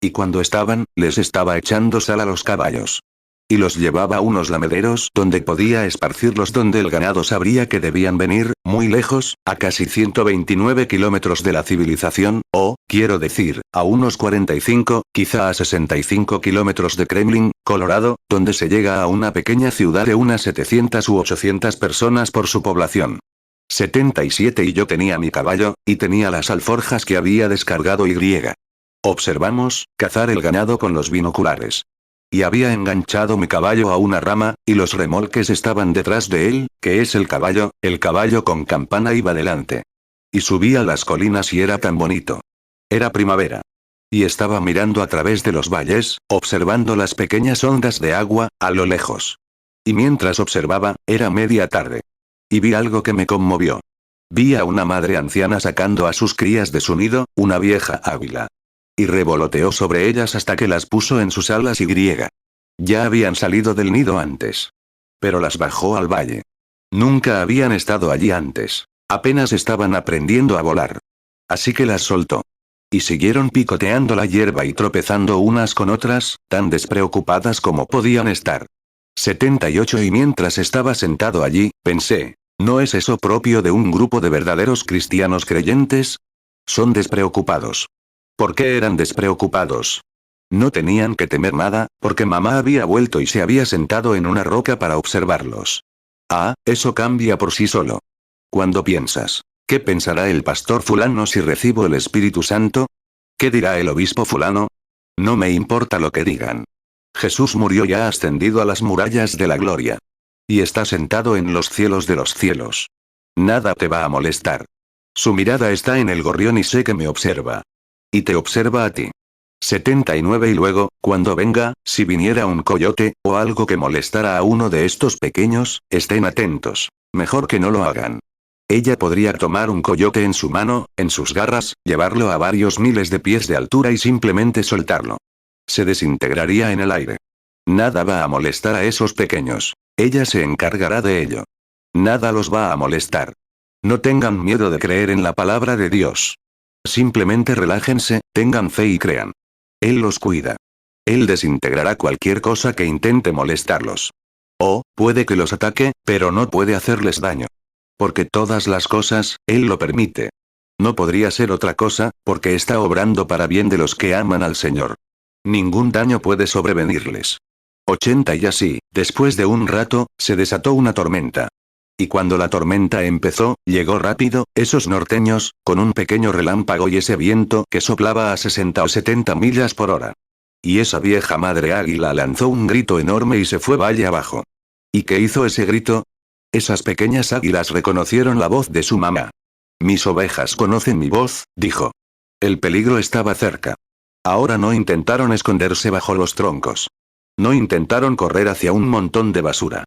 Y cuando estaban, les estaba echando sal a los caballos. Y los llevaba a unos lamederos donde podía esparcirlos donde el ganado sabría que debían venir, muy lejos, a casi 129 kilómetros de la civilización, o, quiero decir, a unos 45, quizá a 65 kilómetros de Kremlin, Colorado, donde se llega a una pequeña ciudad de unas 700 u 800 personas por su población. 77 Y yo tenía mi caballo, y tenía las alforjas que había descargado y. Observamos, cazar el ganado con los binoculares. Y había enganchado mi caballo a una rama, y los remolques estaban detrás de él, que es el caballo con campana iba delante. Y subí a las colinas y era tan bonito. Era primavera. Y estaba mirando a través de los valles, observando las pequeñas ondas de agua, a lo lejos. Y mientras observaba, era media tarde. Y vi algo que me conmovió. Vi a una madre anciana sacando a sus crías de su nido, una vieja águila. Y revoloteó sobre ellas hasta que las puso en sus alas y griega. Ya habían salido del nido antes. Pero las bajó al valle. Nunca habían estado allí antes. Apenas estaban aprendiendo a volar. Así que las soltó. Y siguieron picoteando la hierba y tropezando unas con otras, tan despreocupadas como podían estar. 78. Y mientras estaba sentado allí, pensé, ¿no es eso propio de un grupo de verdaderos cristianos creyentes? Son despreocupados. ¿Por qué eran despreocupados? No tenían que temer nada, porque mamá había vuelto y se había sentado en una roca para observarlos. Ah, eso cambia por sí solo. Cuando piensas, ¿qué pensará el pastor fulano si recibo el Espíritu Santo? ¿Qué dirá el obispo fulano? No me importa lo que digan. Jesús murió y ha ascendido a las murallas de la gloria. Y está sentado en los cielos de los cielos. Nada te va a molestar. Su mirada está en el gorrión y sé que me observa. Y te observa a ti. 79. Y luego, cuando venga, si viniera un coyote, o algo que molestara a uno de estos pequeños, estén atentos. Mejor que no lo hagan. Ella podría tomar un coyote en su mano, en sus garras, llevarlo a varios miles de pies de altura y simplemente soltarlo. Se desintegraría en el aire. Nada va a molestar a esos pequeños. Ella se encargará de ello. Nada los va a molestar. No tengan miedo de creer en la palabra de Dios. Simplemente relájense, tengan fe y crean. Él los cuida. Él desintegrará cualquier cosa que intente molestarlos. O, puede que los ataque, pero no puede hacerles daño. Porque todas las cosas, Él lo permite. No podría ser otra cosa, porque está obrando para bien de los que aman al Señor. Ningún daño puede sobrevenirles. 80. Y así, después de un rato, se desató una tormenta. Y cuando la tormenta empezó, llegó rápido, esos norteños, con un pequeño relámpago y ese viento que soplaba a 60 o 70 millas por hora. Y esa vieja madre águila lanzó un grito enorme y se fue valle abajo. ¿Y qué hizo ese grito? Esas pequeñas águilas reconocieron la voz de su mamá. Mis ovejas conocen mi voz, dijo. El peligro estaba cerca. Ahora no intentaron esconderse bajo los troncos. No intentaron correr hacia un montón de basura.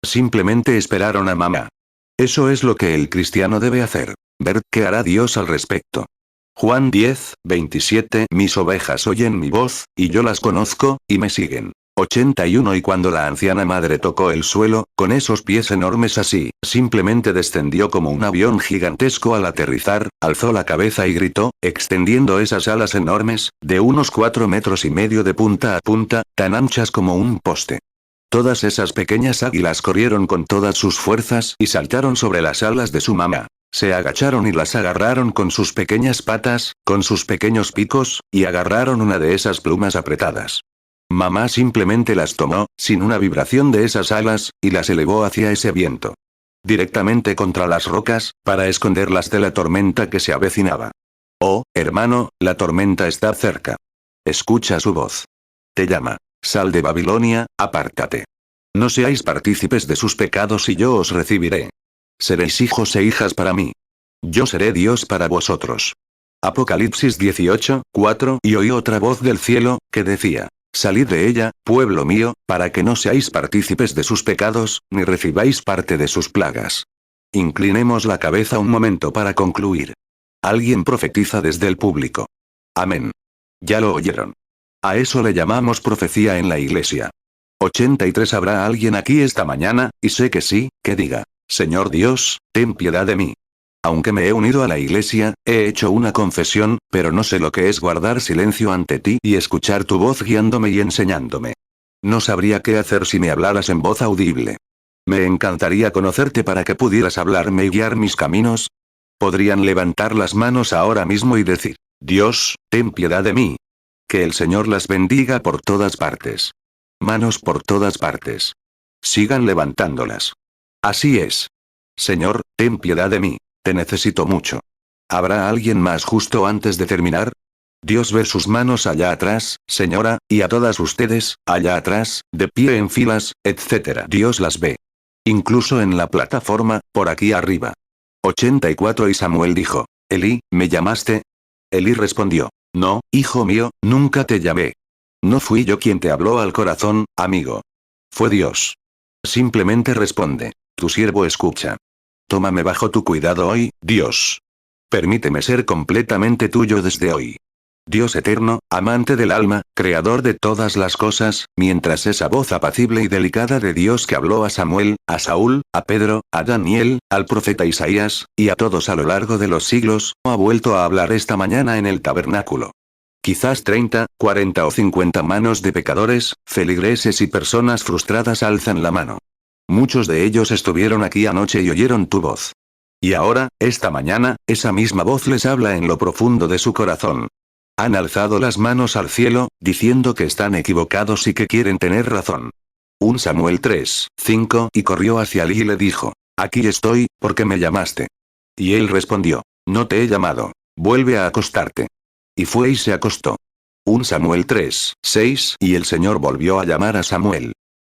Simplemente esperaron a mamá. Eso es lo que el cristiano debe hacer. Ver qué hará Dios al respecto. Juan 10, 27. Mis ovejas oyen mi voz, y yo las conozco, y me siguen. 81. Y cuando la anciana madre tocó el suelo, con esos pies enormes así, simplemente descendió como un avión gigantesco al aterrizar, alzó la cabeza y gritó, extendiendo esas alas enormes, de unos 4,5 metros de punta a punta, tan anchas como un poste. Todas esas pequeñas águilas corrieron con todas sus fuerzas y saltaron sobre las alas de su mamá. Se agacharon y las agarraron con sus pequeñas patas, con sus pequeños picos, y agarraron una de esas plumas apretadas. Mamá simplemente las tomó, sin una vibración de esas alas, y las elevó hacia ese viento. Directamente contra las rocas, para esconderlas de la tormenta que se avecinaba. Oh, hermano, la tormenta está cerca. Escucha su voz. Te llama. Sal de Babilonia, apártate. No seáis partícipes de sus pecados y yo os recibiré. Seréis hijos e hijas para mí. Yo seré Dios para vosotros. Apocalipsis 18, 4. Y oí otra voz del cielo, que decía, salid de ella, pueblo mío, para que no seáis partícipes de sus pecados, ni recibáis parte de sus plagas. Inclinemos la cabeza un momento para concluir. Alguien profetiza desde el público. Amén. Ya lo oyeron. A eso le llamamos profecía en la iglesia. 83. ¿Habrá alguien aquí esta mañana, y sé que sí, que diga, Señor Dios, ten piedad de mí? Aunque me he unido a la iglesia, he hecho una confesión, pero no sé lo que es guardar silencio ante ti y escuchar tu voz guiándome y enseñándome. No sabría qué hacer si me hablaras en voz audible. Me encantaría conocerte para que pudieras hablarme y guiar mis caminos. Podrían levantar las manos ahora mismo y decir, Dios, ten piedad de mí. Que el Señor las bendiga por todas partes. Manos por todas partes. Sigan levantándolas. Así es. Señor, ten piedad de mí. Te necesito mucho. ¿Habrá alguien más justo antes de terminar? Dios ve sus manos allá atrás, señora, y a todas ustedes, allá atrás, de pie en filas, etc. Dios las ve. Incluso en la plataforma, por aquí arriba. 84. Y Samuel dijo, Elí, ¿me llamaste? Elí respondió, No, hijo mío, nunca te llamé. No fui yo quien te habló al corazón, amigo. Fue Dios. Simplemente responde. Tu siervo escucha. Tómame bajo tu cuidado hoy, Dios. Permíteme ser completamente tuyo desde hoy. Dios eterno, amante del alma, creador de todas las cosas, mientras esa voz apacible y delicada de Dios que habló a Samuel, a Saúl, a Pedro, a Daniel, al profeta Isaías, y a todos a lo largo de los siglos, ha vuelto a hablar esta mañana en el tabernáculo. Quizás 30, 40 o 50 manos de pecadores, feligreses y personas frustradas alzan la mano. Muchos de ellos estuvieron aquí anoche y oyeron tu voz. Y ahora, esta mañana, esa misma voz les habla en lo profundo de su corazón. Han alzado las manos al cielo, diciendo que están equivocados y que quieren tener razón. 1 Samuel 3, 5 y corrió hacia Elí y le dijo, aquí estoy, ¿por qué me llamaste? Y él respondió, no te he llamado, vuelve a acostarte. Y fue y se acostó. 1 Samuel 3, 6 y el Señor volvió a llamar a Samuel.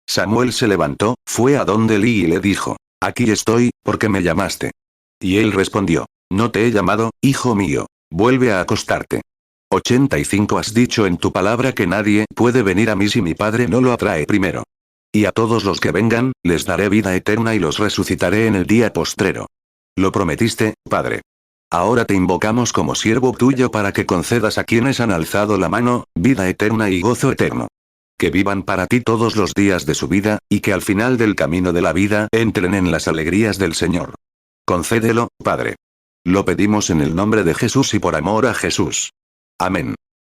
Samuel se levantó, fue a donde Elí y le dijo, aquí estoy, ¿por qué me llamaste? Y él respondió, no te he llamado, hijo mío, vuelve a acostarte. 85 Has dicho en tu palabra que nadie puede venir a mí si mi Padre no lo atrae primero. Y a todos los que vengan, les daré vida eterna y los resucitaré en el día postrero. Lo prometiste, Padre. Ahora te invocamos como siervo tuyo para que concedas a quienes han alzado la mano, vida eterna y gozo eterno. Que vivan para ti todos los días de su vida, y que al final del camino de la vida entren en las alegrías del Señor. Concédelo, Padre. Lo pedimos en el nombre de Jesús y por amor a Jesús. Amén.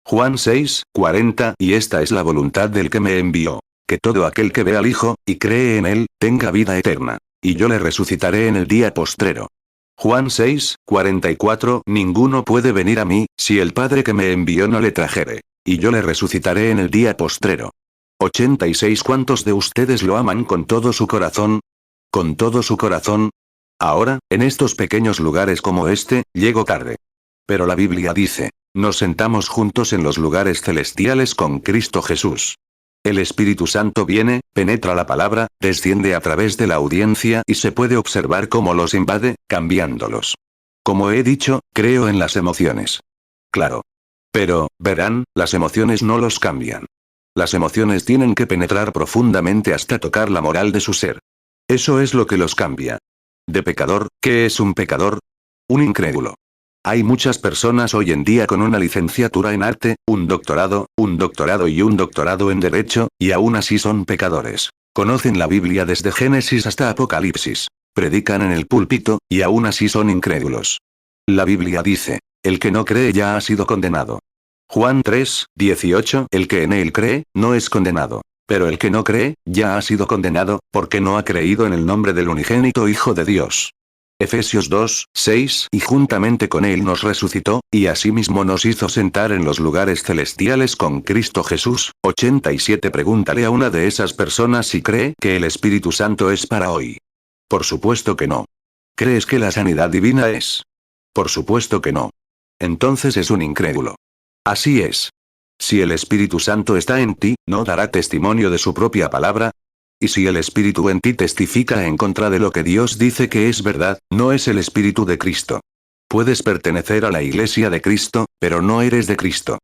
Juan 6, 40 Y esta es la voluntad del que me envió, que todo aquel que ve al Hijo, y cree en él, tenga vida eterna. Y yo le resucitaré en el día postrero. Juan 6, 44 Ninguno puede venir a mí, si el Padre que me envió no le trajere. Y yo le resucitaré en el día postrero. 86 ¿Cuántos de ustedes lo aman con todo su corazón? ¿Con todo su corazón? Ahora, en estos pequeños lugares como este, llego tarde. Pero la Biblia dice, nos sentamos juntos en los lugares celestiales con Cristo Jesús. El Espíritu Santo viene, penetra la palabra, desciende a través de la audiencia y se puede observar cómo los invade, cambiándolos. Como he dicho, creo en las emociones. Claro. Pero, verán, las emociones no los cambian. Las emociones tienen que penetrar profundamente hasta tocar la moral de su ser. Eso es lo que los cambia. De pecador, ¿qué es un pecador? Un incrédulo. Hay muchas personas hoy en día con una licenciatura en arte, un doctorado y un doctorado en derecho, y aún así son pecadores. Conocen la Biblia desde Génesis hasta Apocalipsis. Predican en el púlpito, y aún así son incrédulos. La Biblia dice, el que no cree ya ha sido condenado. Juan 3, 18 El que en él cree, no es condenado. Pero el que no cree, ya ha sido condenado, porque no ha creído en el nombre del unigénito Hijo de Dios. Efesios 2, 6 Y juntamente con él nos resucitó, y asimismo nos hizo sentar en los lugares celestiales con Cristo Jesús. 87 Pregúntale a una de esas personas si cree que el Espíritu Santo es para hoy. Por supuesto que no. ¿Crees que la sanidad divina es? Por supuesto que no. Entonces es un incrédulo. Así es. Si el Espíritu Santo está en ti, ¿no dará testimonio de su propia palabra? Y si el Espíritu en ti testifica en contra de lo que Dios dice que es verdad, no es el Espíritu de Cristo. Puedes pertenecer a la Iglesia de Cristo, pero no eres de Cristo.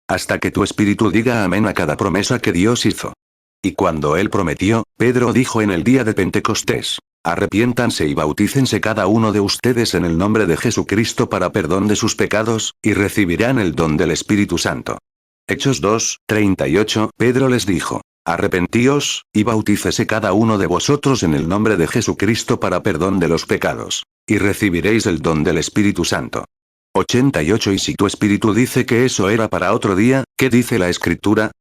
Hasta que tu espíritu diga amén a cada promesa que Dios hizo. Y cuando Él prometió, Pedro dijo en el día de Pentecostés, arrepiéntanse y bautícense cada uno de ustedes en el nombre de Jesucristo para perdón de sus pecados, y recibirán el don del Espíritu Santo. Hechos 2, 38 Pedro les dijo, arrepentíos, y bautícese cada uno de vosotros en el nombre de Jesucristo para perdón de los pecados, y recibiréis el don del Espíritu Santo. 88 Y si tu espíritu dice que eso era para otro día, ¿qué dice la Escritura?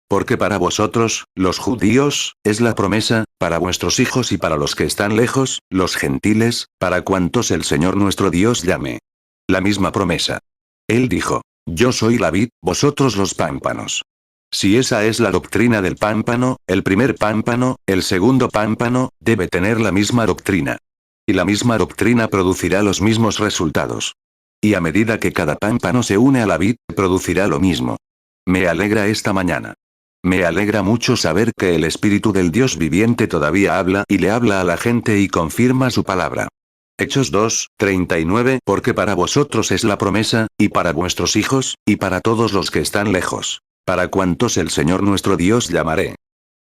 Porque para vosotros, los judíos, es la promesa, para vuestros hijos y para los que están lejos, los gentiles, para cuantos el Señor nuestro Dios llame. La misma promesa. Él dijo, yo soy la vid, vosotros los pámpanos. Si esa es la doctrina del pámpano, el primer pámpano, el segundo pámpano, debe tener la misma doctrina. Y la misma doctrina producirá los mismos resultados. Y a medida que cada pámpano se une a la vid, producirá lo mismo. Me alegra esta mañana. Me alegra mucho saber que el Espíritu del Dios viviente todavía habla y le habla a la gente y confirma su palabra. Hechos 2, 39, porque para vosotros es la promesa, y para vuestros hijos, y para todos los que están lejos. Para cuantos el Señor nuestro Dios llamaré.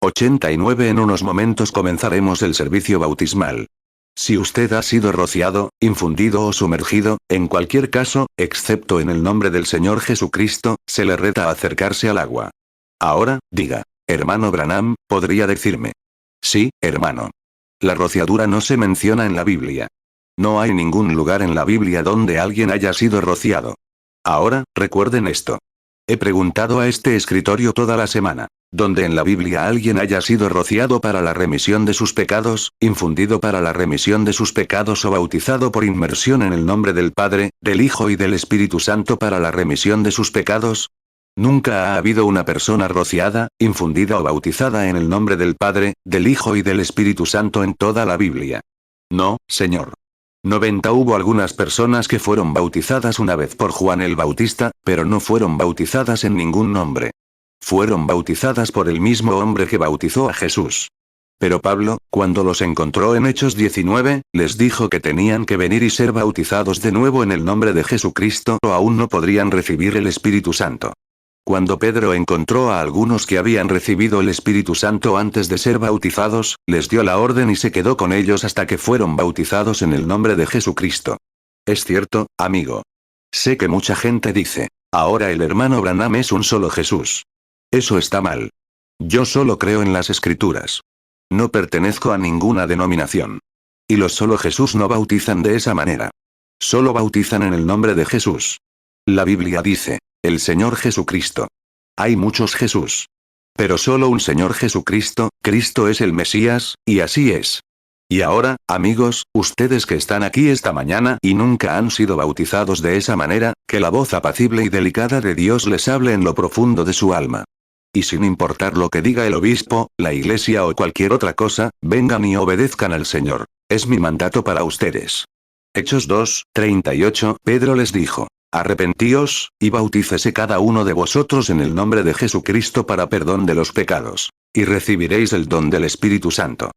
89. En unos momentos comenzaremos el servicio bautismal. Si usted ha sido rociado, infundido o sumergido, en cualquier caso, excepto en el nombre del Señor Jesucristo, se le reta a acercarse al agua. Ahora, diga, hermano Branham, ¿podría decirme? Sí, hermano. La rociadura no se menciona en la Biblia. No hay ningún lugar en la Biblia donde alguien haya sido rociado. Ahora, recuerden esto. He preguntado a este escritorio toda la semana, donde en la Biblia alguien haya sido rociado para la remisión de sus pecados, infundido para la remisión de sus pecados o bautizado por inmersión en el nombre del Padre, del Hijo y del Espíritu Santo para la remisión de sus pecados. Nunca ha habido una persona rociada, infundida o bautizada en el nombre del Padre, del Hijo y del Espíritu Santo en toda la Biblia. No, Señor. 90. Hubo algunas personas que fueron bautizadas una vez por Juan el Bautista, pero no fueron bautizadas en ningún nombre. Fueron bautizadas por el mismo hombre que bautizó a Jesús. Pero Pablo, cuando los encontró en Hechos 19, les dijo que tenían que venir y ser bautizados de nuevo en el nombre de Jesucristo o aún no podrían recibir el Espíritu Santo. Cuando Pedro encontró a algunos que habían recibido el Espíritu Santo antes de ser bautizados, les dio la orden y se quedó con ellos hasta que fueron bautizados en el nombre de Jesucristo. Es cierto, amigo. Sé que mucha gente dice, ahora el hermano Branham es un solo Jesús. Eso está mal. Yo solo creo en las Escrituras. No pertenezco a ninguna denominación. Y los solo Jesús no bautizan de esa manera. Solo bautizan en el nombre de Jesús. La Biblia dice, el Señor Jesucristo. Hay muchos Jesús. Pero solo un Señor Jesucristo, Cristo es el Mesías, y así es. Y ahora, amigos, ustedes que están aquí esta mañana y nunca han sido bautizados de esa manera, que la voz apacible y delicada de Dios les hable en lo profundo de su alma. Y sin importar lo que diga el obispo, la iglesia o cualquier otra cosa, vengan y obedezcan al Señor. Es mi mandato para ustedes. Hechos 2, 38, Pedro les dijo. Arrepentíos, y bautícese cada uno de vosotros en el nombre de Jesucristo para perdón de los pecados. Y recibiréis el don del Espíritu Santo.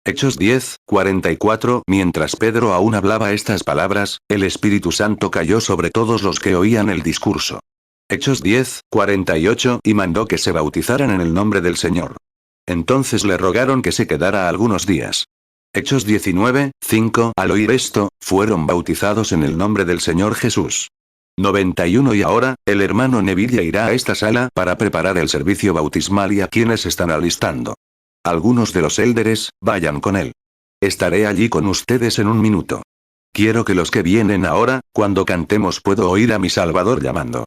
Hechos 10, 44. Mientras Pedro aún hablaba estas palabras, el Espíritu Santo cayó sobre todos los que oían el discurso. Hechos 10, 48. Y mandó que se bautizaran en el nombre del Señor. Entonces le rogaron que se quedara algunos días. Hechos 19, 5. Al oír esto, fueron bautizados en el nombre del Señor Jesús. 91. Y ahora, el hermano Neville irá a esta sala para preparar el servicio bautismal y a quienes están alistando. Algunos de los élderes, vayan con él. Estaré allí con ustedes en un minuto. Quiero que los que vienen ahora, cuando cantemos puedo oír a mi Salvador llamando.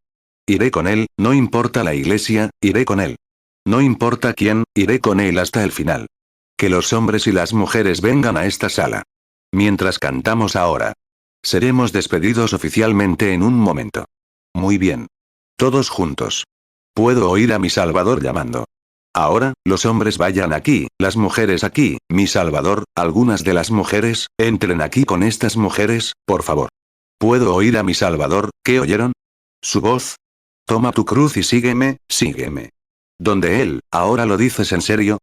Iré con él, no importa la iglesia, iré con él. No importa quién, iré con él hasta el final. Que los hombres y las mujeres vengan a esta sala. Mientras cantamos ahora. Seremos despedidos oficialmente en un momento. Muy bien. Todos juntos. Puedo oír a mi Salvador llamando. Ahora, los hombres vayan aquí, las mujeres aquí, mi Salvador, algunas de las mujeres, entren aquí con estas mujeres, por favor. Puedo oír a mi Salvador, ¿qué oyeron? Su voz. Toma tu cruz y sígueme, sígueme. Donde él, ahora lo dices en serio.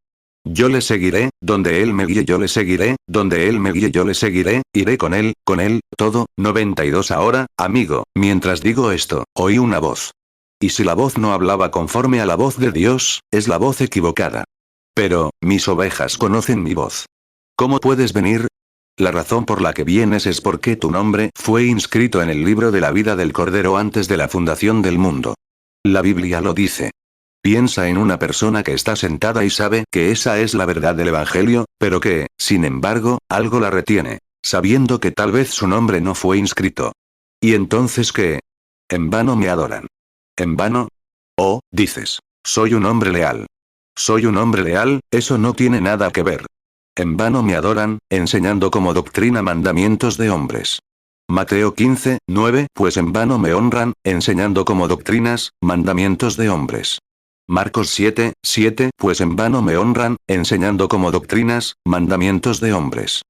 Yo le seguiré, donde él me guíe yo le seguiré, donde él me guíe yo le seguiré, iré con él, todo. 92. Ahora, amigo, mientras digo esto, oí una voz. Y si la voz no hablaba conforme a la voz de Dios, es la voz equivocada. Pero, mis ovejas conocen mi voz. ¿Cómo puedes venir? La razón por la que vienes es porque tu nombre fue inscrito en el libro de la vida del Cordero antes de la fundación del mundo. La Biblia lo dice. Piensa en una persona que está sentada y sabe que esa es la verdad del Evangelio, pero que, sin embargo, algo la retiene, sabiendo que tal vez su nombre no fue inscrito. ¿Y entonces qué? En vano me adoran. ¿En vano? Oh, dices, soy un hombre leal. Soy un hombre leal, eso no tiene nada que ver. En vano me adoran, enseñando como doctrina mandamientos de hombres. Mateo 15, 9. Pues en vano me honran, enseñando como doctrinas, mandamientos de hombres. Marcos 7, 7. Pues en vano me honran, enseñando como doctrinas, mandamientos de hombres.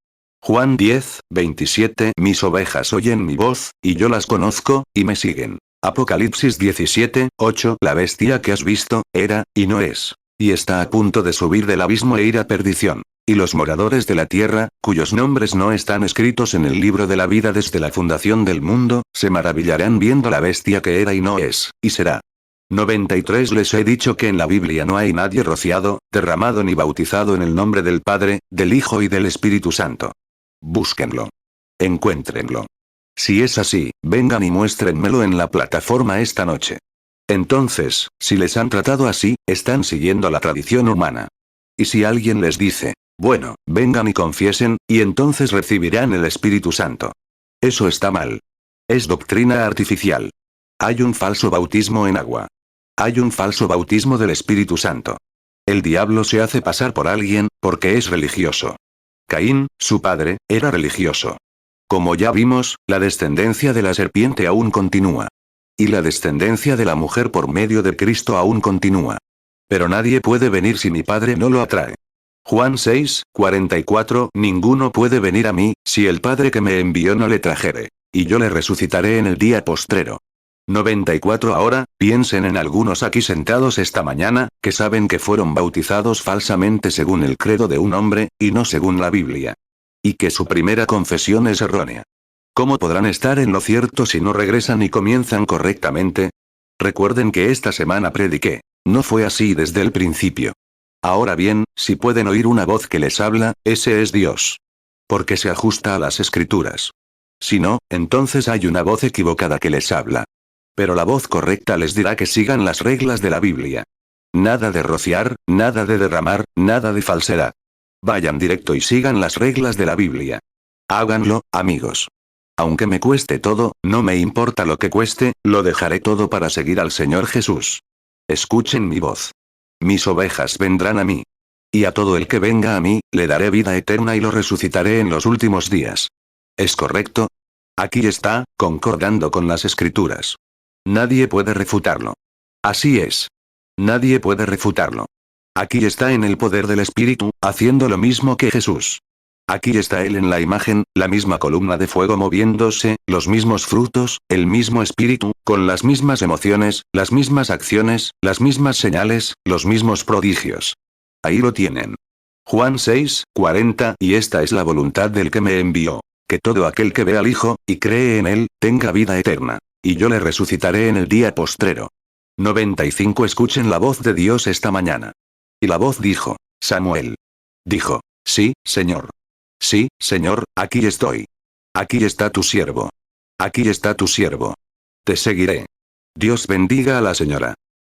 Juan 10, 27. Mis ovejas oyen mi voz, y yo las conozco, y me siguen. Apocalipsis 17, 8. La bestia que has visto, era, y no es. Y está a punto de subir del abismo e ir a perdición. Y los moradores de la tierra, cuyos nombres no están escritos en el libro de la vida desde la fundación del mundo, se maravillarán viendo la bestia que era y no es, y será. 93. Les he dicho que en la Biblia no hay nadie rociado, derramado ni bautizado en el nombre del Padre, del Hijo y del Espíritu Santo. Búsquenlo. Encuéntrenlo. Si es así, vengan y muéstrenmelo en la plataforma esta noche. Entonces, si les han tratado así, están siguiendo la tradición humana. Y si alguien les dice, bueno, vengan y confiesen, y entonces recibirán el Espíritu Santo. Eso está mal. Es doctrina artificial. Hay un falso bautismo en agua. Hay un falso bautismo del Espíritu Santo. El diablo se hace pasar por alguien, porque es religioso. Caín, su padre, era religioso. Como ya vimos, la descendencia de la serpiente aún continúa. Y la descendencia de la mujer por medio de Cristo aún continúa. Pero nadie puede venir si mi Padre no lo atrae. Juan 6, 44. Ninguno puede venir a mí, si el Padre que me envió no le trajere. Y yo le resucitaré en el día postrero. 94. Ahora, piensen en algunos aquí sentados esta mañana, que saben que fueron bautizados falsamente según el credo de un hombre, y no según la Biblia. Y que su primera confesión es errónea. ¿Cómo podrán estar en lo cierto si no regresan y comienzan correctamente? Recuerden que esta semana prediqué. No fue así desde el principio. Ahora bien, si pueden oír una voz que les habla, ese es Dios. Porque se ajusta a las Escrituras. Si no, entonces hay una voz equivocada que les habla. Pero la voz correcta les dirá que sigan las reglas de la Biblia. Nada de rociar, nada de derramar, nada de falsedad. Vayan directo y sigan las reglas de la Biblia. Háganlo, amigos. Aunque me cueste todo, no me importa lo que cueste, lo dejaré todo para seguir al Señor Jesús. Escuchen mi voz. Mis ovejas vendrán a mí. Y a todo el que venga a mí, le daré vida eterna y lo resucitaré en los últimos días. ¿Es correcto? Aquí está, concordando con las Escrituras. Nadie puede refutarlo. Así es. Nadie puede refutarlo. Aquí está en el poder del Espíritu, haciendo lo mismo que Jesús. Aquí está Él en la imagen, la misma columna de fuego moviéndose, los mismos frutos, el mismo Espíritu, con las mismas emociones, las mismas acciones, las mismas señales, los mismos prodigios. Ahí lo tienen. Juan 6, 40. Y esta es la voluntad del que me envió. Que todo aquel que ve al Hijo, y cree en Él, tenga vida eterna. Y yo le resucitaré en el día postrero. 95. Escuchen la voz de Dios esta mañana. Y la voz dijo, Samuel. Dijo, sí, Señor. Sí, Señor, aquí estoy. Aquí está tu siervo. Aquí está tu siervo. Te seguiré. Dios bendiga a la señora.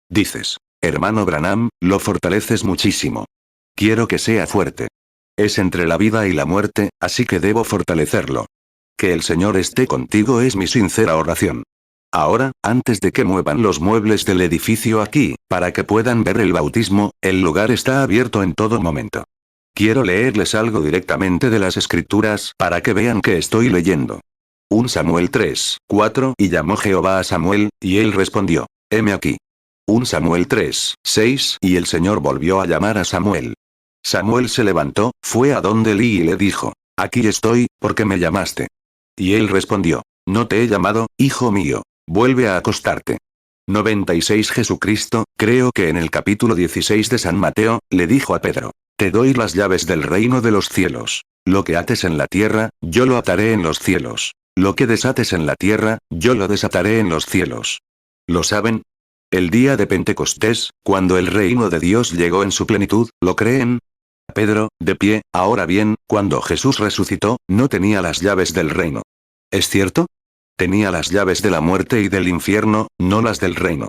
Dices, hermano Branham, lo fortaleces muchísimo. Quiero que sea fuerte. Es entre la vida y la muerte, así que debo fortalecerlo. Que el Señor esté contigo es mi sincera oración. Ahora, antes de que muevan los muebles del edificio aquí, para que puedan ver el bautismo, el lugar está abierto en todo momento. Quiero leerles algo directamente de las Escrituras para que vean que estoy leyendo. 1 Samuel 3, 4. Y llamó Jehová a Samuel, y él respondió, heme aquí. 1 Samuel 3, 6. Y el Señor volvió a llamar a Samuel. Samuel se levantó, fue a donde Elí y le dijo, aquí estoy, porque me llamaste. Y él respondió, no te he llamado, hijo mío, vuelve a acostarte. 96. Jesucristo, creo que en el capítulo 16 de San Mateo, le dijo a Pedro, te doy las llaves del reino de los cielos. Lo que ates en la tierra, yo lo ataré en los cielos. Lo que desates en la tierra, yo lo desataré en los cielos. ¿Lo saben? El día de Pentecostés, cuando el reino de Dios llegó en su plenitud, ¿lo creen? Pedro, de pie, ahora bien, cuando Jesús resucitó, no tenía las llaves del reino. ¿Es cierto? Tenía las llaves de la muerte y del infierno, no las del reino.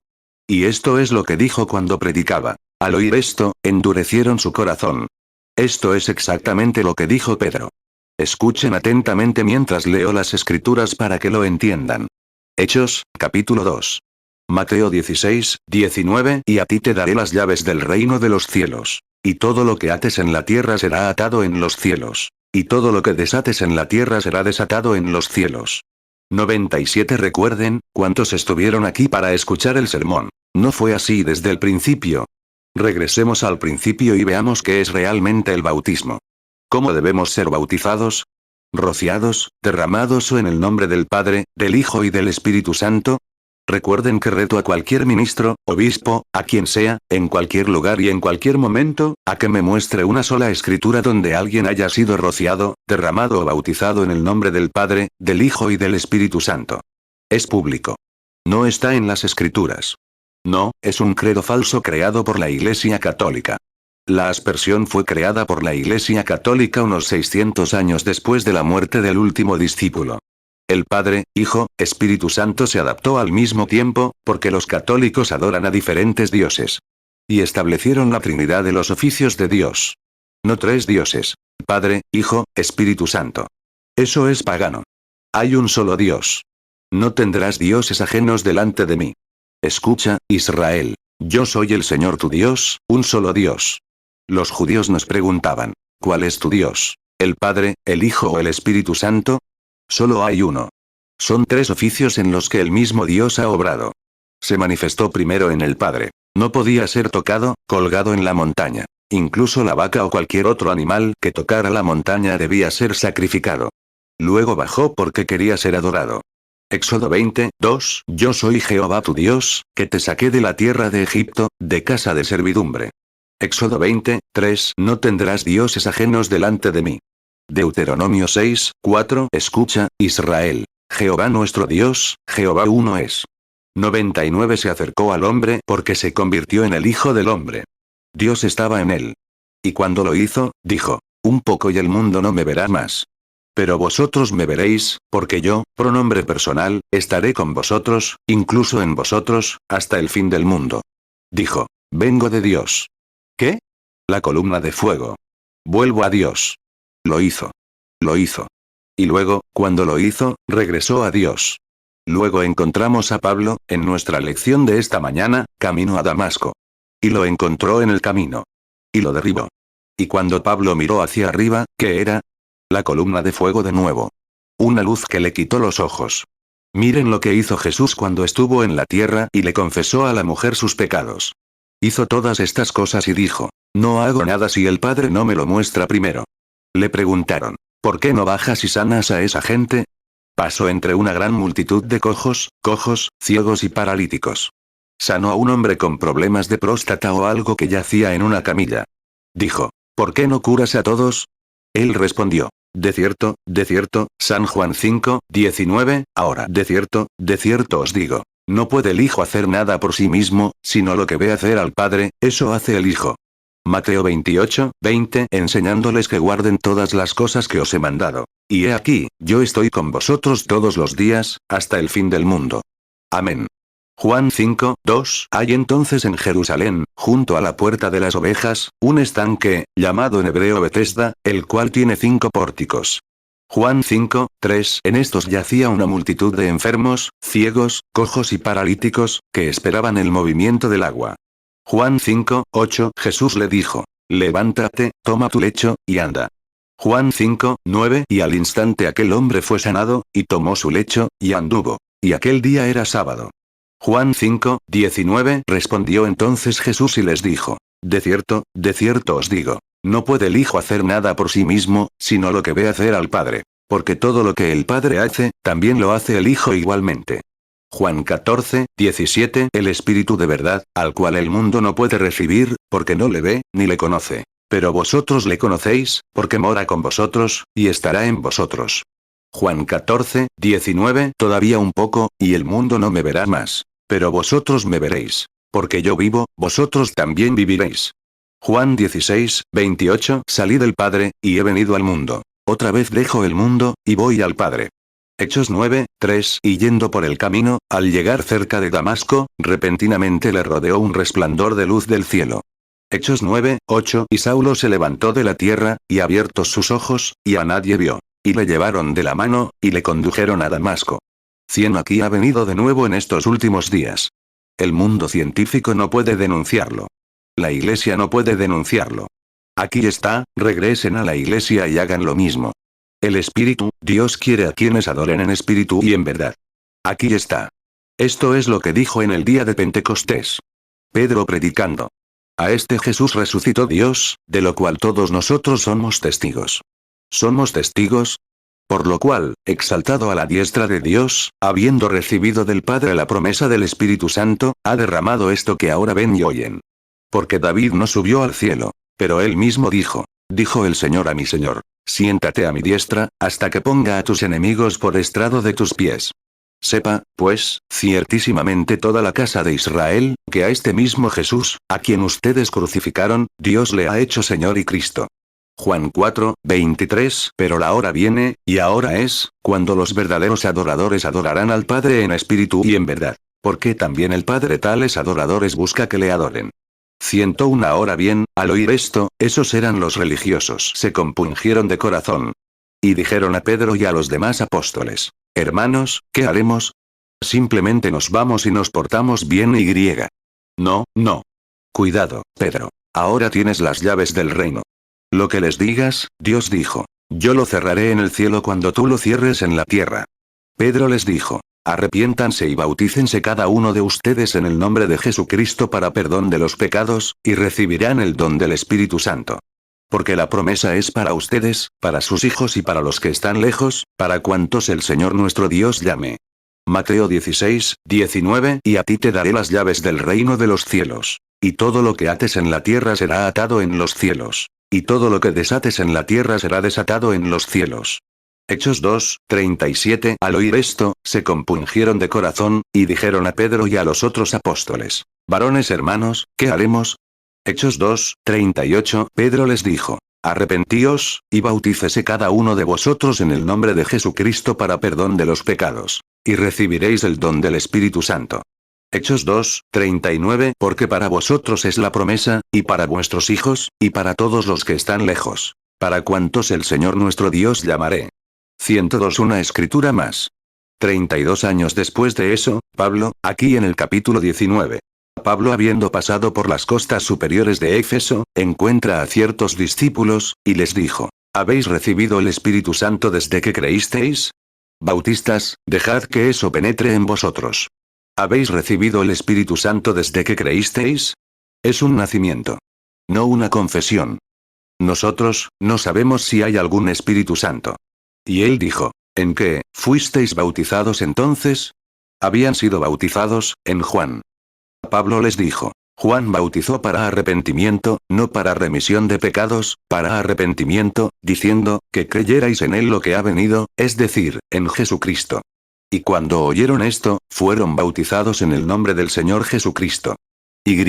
Y esto es lo que dijo cuando predicaba. Al oír esto, endurecieron su corazón. Esto es exactamente lo que dijo Pedro. Escuchen atentamente mientras leo las Escrituras para que lo entiendan. Hechos, capítulo 2. Mateo 16, 19. Y a ti te daré las llaves del reino de los cielos. Y todo lo que ates en la tierra será atado en los cielos. Y todo lo que desates en la tierra será desatado en los cielos. 97. Recuerden, ¿cuántos estuvieron aquí para escuchar el sermón? No fue así desde el principio. Regresemos al principio y veamos qué es realmente el bautismo. ¿Cómo debemos ser bautizados? ¿Rociados, derramados o en el nombre del Padre, del Hijo y del Espíritu Santo? Recuerden que reto a cualquier ministro, obispo, a quien sea, en cualquier lugar y en cualquier momento, a que me muestre una sola escritura donde alguien haya sido rociado, derramado o bautizado en el nombre del Padre, del Hijo y del Espíritu Santo. Es público. No está en las escrituras. No, es un credo falso creado por la Iglesia Católica. La aspersión fue creada por la Iglesia Católica unos 600 años después de la muerte del último discípulo. El Padre, Hijo, Espíritu Santo se adaptó al mismo tiempo, porque los católicos adoran a diferentes dioses. Y establecieron la Trinidad de los oficios de Dios. No tres dioses. Padre, Hijo, Espíritu Santo. Eso es pagano. Hay un solo Dios. No tendrás dioses ajenos delante de mí. Escucha, Israel. Yo soy el Señor tu Dios, un solo Dios. Los judíos nos preguntaban, ¿cuál es tu Dios? ¿El Padre, el Hijo o el Espíritu Santo? Solo hay uno. Son tres oficios en los que el mismo Dios ha obrado. Se manifestó primero en el Padre. No podía ser tocado, colgado en la montaña. Incluso la vaca o cualquier otro animal que tocara la montaña debía ser sacrificado. Luego bajó porque quería ser adorado. Éxodo 20, 2. Yo soy Jehová tu Dios, que te saqué de la tierra de Egipto, de casa de servidumbre. Éxodo 20, 3. No tendrás dioses ajenos delante de mí. Deuteronomio 6, 4. Escucha, Israel. Jehová nuestro Dios, Jehová uno es. 99 Se acercó al hombre porque se convirtió en el Hijo del Hombre. Dios estaba en él. Y cuando lo hizo, dijo, un poco y el mundo no me verá más. Pero vosotros me veréis, porque yo, pronombre personal, estaré con vosotros, incluso en vosotros, hasta el fin del mundo. Dijo, vengo de Dios. ¿Qué? La columna de fuego. Vuelvo a Dios. Lo hizo. Lo hizo. Y luego, cuando lo hizo, regresó a Dios. Luego encontramos a Pablo, en nuestra lección de esta mañana, camino a Damasco. Y lo encontró en el camino. Y lo derribó. Y cuando Pablo miró hacia arriba, ¿qué era? La columna de fuego de nuevo. Una luz que le quitó los ojos. Miren lo que hizo Jesús cuando estuvo en la tierra y le confesó a la mujer sus pecados. Hizo todas estas cosas y dijo, no hago nada si el Padre no me lo muestra primero. Le preguntaron, ¿por qué no bajas y sanas a esa gente? Pasó entre una gran multitud de cojos, ciegos y paralíticos. Sanó a un hombre con problemas de próstata o algo que yacía en una camilla. Dijo, ¿por qué no curas a todos? Él respondió, de cierto, San Juan 5, 19, ahora de cierto os digo, no puede el Hijo hacer nada por sí mismo, sino lo que ve hacer al Padre, eso hace el Hijo. Mateo 28, 20, enseñándoles que guarden todas las cosas que os he mandado. Y he aquí, yo estoy con vosotros todos los días, hasta el fin del mundo. Amén. Juan 5, 2. Hay entonces en Jerusalén, junto a la puerta de las ovejas, un estanque, llamado en hebreo Betesda, el cual tiene 5 pórticos. Juan 5, 3. En estos yacía una multitud de enfermos, ciegos, cojos y paralíticos, que esperaban el movimiento del agua. Juan 5, 8. Jesús le dijo, levántate, toma tu lecho, y anda. Juan 5, 9. Y al instante aquel hombre fue sanado, y tomó su lecho, y anduvo. Y aquel día era sábado. Juan 5, 19. Respondió entonces Jesús y les dijo, de cierto os digo, no puede el Hijo hacer nada por sí mismo, sino lo que ve hacer al Padre. Porque todo lo que el Padre hace, también lo hace el Hijo igualmente. Juan 14, 17. El Espíritu de verdad, al cual el mundo no puede recibir, porque no le ve, ni le conoce. Pero vosotros le conocéis, porque mora con vosotros, y estará en vosotros. Juan 14, 19. Todavía un poco, y el mundo no me verá más. Pero vosotros me veréis. Porque yo vivo, vosotros también viviréis. Juan 16, 28. Salí del Padre, y he venido al mundo. Otra vez dejo el mundo, y voy al Padre. Hechos 9, 3. Y yendo por el camino, al llegar cerca de Damasco, repentinamente le rodeó un resplandor de luz del cielo. Hechos 9, 8. Y Saulo se levantó de la tierra, y abiertos sus ojos, y a nadie vio. Y le llevaron de la mano, y le condujeron a Damasco. 100 Aquí ha venido de nuevo en estos últimos días. El mundo científico no puede denunciarlo. La Iglesia no puede denunciarlo. Aquí está, regresen a la Iglesia y hagan lo mismo. El Espíritu, Dios quiere a quienes adoren en espíritu y en verdad. Aquí está. Esto es lo que dijo en el día de Pentecostés. Pedro predicando. A este Jesús resucitó Dios, de lo cual todos nosotros somos testigos. ¿Somos testigos? Por lo cual, exaltado a la diestra de Dios, habiendo recibido del Padre la promesa del Espíritu Santo, ha derramado esto que ahora ven y oyen. Porque David no subió al cielo, pero él mismo dijo el Señor a mi Señor, siéntate a mi diestra, hasta que ponga a tus enemigos por estrado de tus pies. Sepa, pues, ciertísimamente toda la casa de Israel, que a este mismo Jesús, a quien ustedes crucificaron, Dios le ha hecho Señor y Cristo. Juan 4, 23. Pero la hora viene, y ahora es, cuando los verdaderos adoradores adorarán al Padre en espíritu y en verdad. Porque también el Padre tales adoradores busca que le adoren. 101. Ahora bien, al oír esto, esos eran los religiosos. Se compungieron de corazón. Y dijeron a Pedro y a los demás apóstoles: Hermanos, ¿qué haremos? Simplemente nos vamos y nos portamos bien y griega. No, no. Cuidado, Pedro. Ahora tienes las llaves del reino. Lo que les digas, Dios dijo. Yo lo cerraré en el cielo cuando tú lo cierres en la tierra. Pedro les dijo: Arrepiéntanse y bautícense cada uno de ustedes en el nombre de Jesucristo para perdón de los pecados, y recibirán el don del Espíritu Santo. Porque la promesa es para ustedes, para sus hijos y para los que están lejos, para cuantos el Señor nuestro Dios llame. Mateo 16, 19. Y a ti te daré las llaves del reino de los cielos. Y todo lo que ates en la tierra será atado en los cielos. Y todo lo que desates en la tierra será desatado en los cielos. Hechos 2, 37. Al oír esto, se compungieron de corazón, y dijeron a Pedro y a los otros apóstoles: Varones hermanos, ¿qué haremos? Hechos 2, 38. Pedro les dijo: Arrepentíos, y bautícese cada uno de vosotros en el nombre de Jesucristo para perdón de los pecados. Y recibiréis el don del Espíritu Santo. Hechos 2, 39. Porque para vosotros es la promesa, y para vuestros hijos, y para todos los que están lejos. Para cuantos el Señor nuestro Dios llamaré. 102. Una escritura más. 32 años después de eso, Pablo, aquí en el capítulo 19. Pablo, habiendo pasado por las costas superiores de Éfeso, encuentra a ciertos discípulos, y les dijo: ¿Habéis recibido el Espíritu Santo desde que creísteis? Bautistas, dejad que eso penetre en vosotros. ¿Habéis recibido el Espíritu Santo desde que creísteis? Es un nacimiento. No una confesión. Nosotros, no sabemos si hay algún Espíritu Santo. Y él dijo: ¿En qué fuisteis bautizados entonces? Habían sido bautizados, en Juan. Pablo les dijo: Juan bautizó para arrepentimiento, no para remisión de pecados, para arrepentimiento, diciendo, que creyerais en él lo que ha venido, es decir, en Jesucristo. Y cuando oyeron esto, fueron bautizados en el nombre del Señor Jesucristo. Y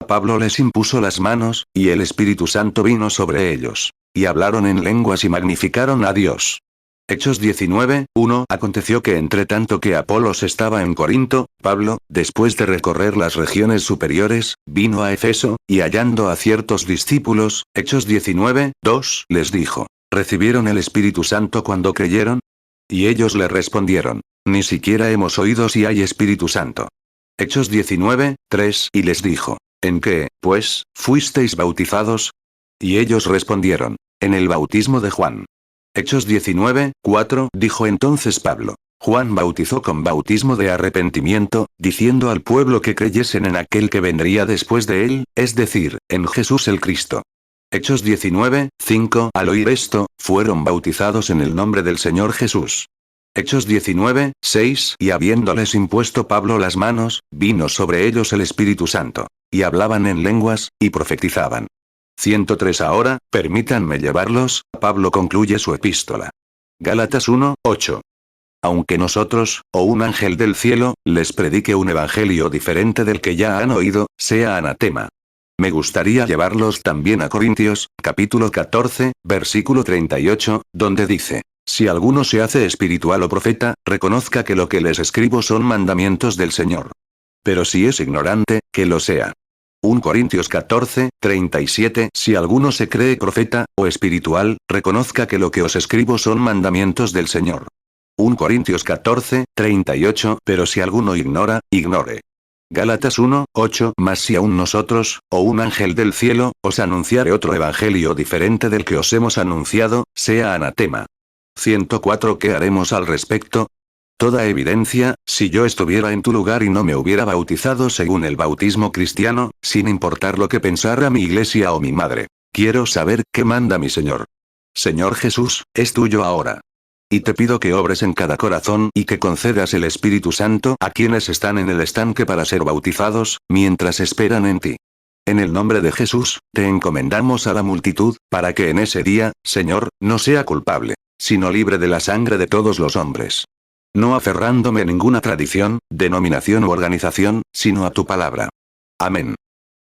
Pablo les impuso las manos, y el Espíritu Santo vino sobre ellos. Y hablaron en lenguas y magnificaron a Dios. Hechos 19, 1. Aconteció que entre tanto que Apolos estaba en Corinto, Pablo, después de recorrer las regiones superiores, vino a Efeso, y hallando a ciertos discípulos, Hechos 19, 2, les dijo: ¿Recibieron el Espíritu Santo cuando creyeron? Y ellos le respondieron: Ni siquiera hemos oído si hay Espíritu Santo. Hechos 19, 3. Y les dijo: ¿En qué, pues, fuisteis bautizados? Y ellos respondieron: En el bautismo de Juan. Hechos 19, 4. Dijo entonces Pablo: Juan bautizó con bautismo de arrepentimiento, diciendo al pueblo que creyesen en aquel que vendría después de él, es decir, en Jesús el Cristo. Hechos 19, 5. Al oír esto, fueron bautizados en el nombre del Señor Jesús. Hechos 19, 6. Y habiéndoles impuesto Pablo las manos, vino sobre ellos el Espíritu Santo. Y hablaban en lenguas, y profetizaban. 103. Ahora, permítanme llevarlos, Pablo concluye su epístola. Gálatas 1, 8. Aunque nosotros, o un ángel del cielo, les predique un evangelio diferente del que ya han oído, sea anatema. Me gustaría llevarlos también a Corintios, capítulo 14, versículo 38, donde dice: Si alguno se hace espiritual o profeta, reconozca que lo que les escribo son mandamientos del Señor. Pero si es ignorante, que lo sea. 1 Corintios 14, 37. Si alguno se cree profeta, o espiritual, reconozca que lo que os escribo son mandamientos del Señor. 1 Corintios 14, 38. Pero si alguno ignora, ignore. Gálatas 1, 8. Mas si aún nosotros, o un ángel del cielo, os anunciare otro evangelio diferente del que os hemos anunciado, sea anatema. 104. ¿Qué haremos al respecto? Toda evidencia, si yo estuviera en tu lugar y no me hubiera bautizado según el bautismo cristiano, sin importar lo que pensara mi iglesia o mi madre. Quiero saber qué manda mi Señor. Señor Jesús, es tuyo ahora. Y te pido que obres en cada corazón y que concedas el Espíritu Santo a quienes están en el estanque para ser bautizados, mientras esperan en ti. En el nombre de Jesús, te encomendamos a la multitud, para que en ese día, Señor, no sea culpable, sino libre de la sangre de todos los hombres. No aferrándome a ninguna tradición, denominación u organización, sino a tu palabra. Amén.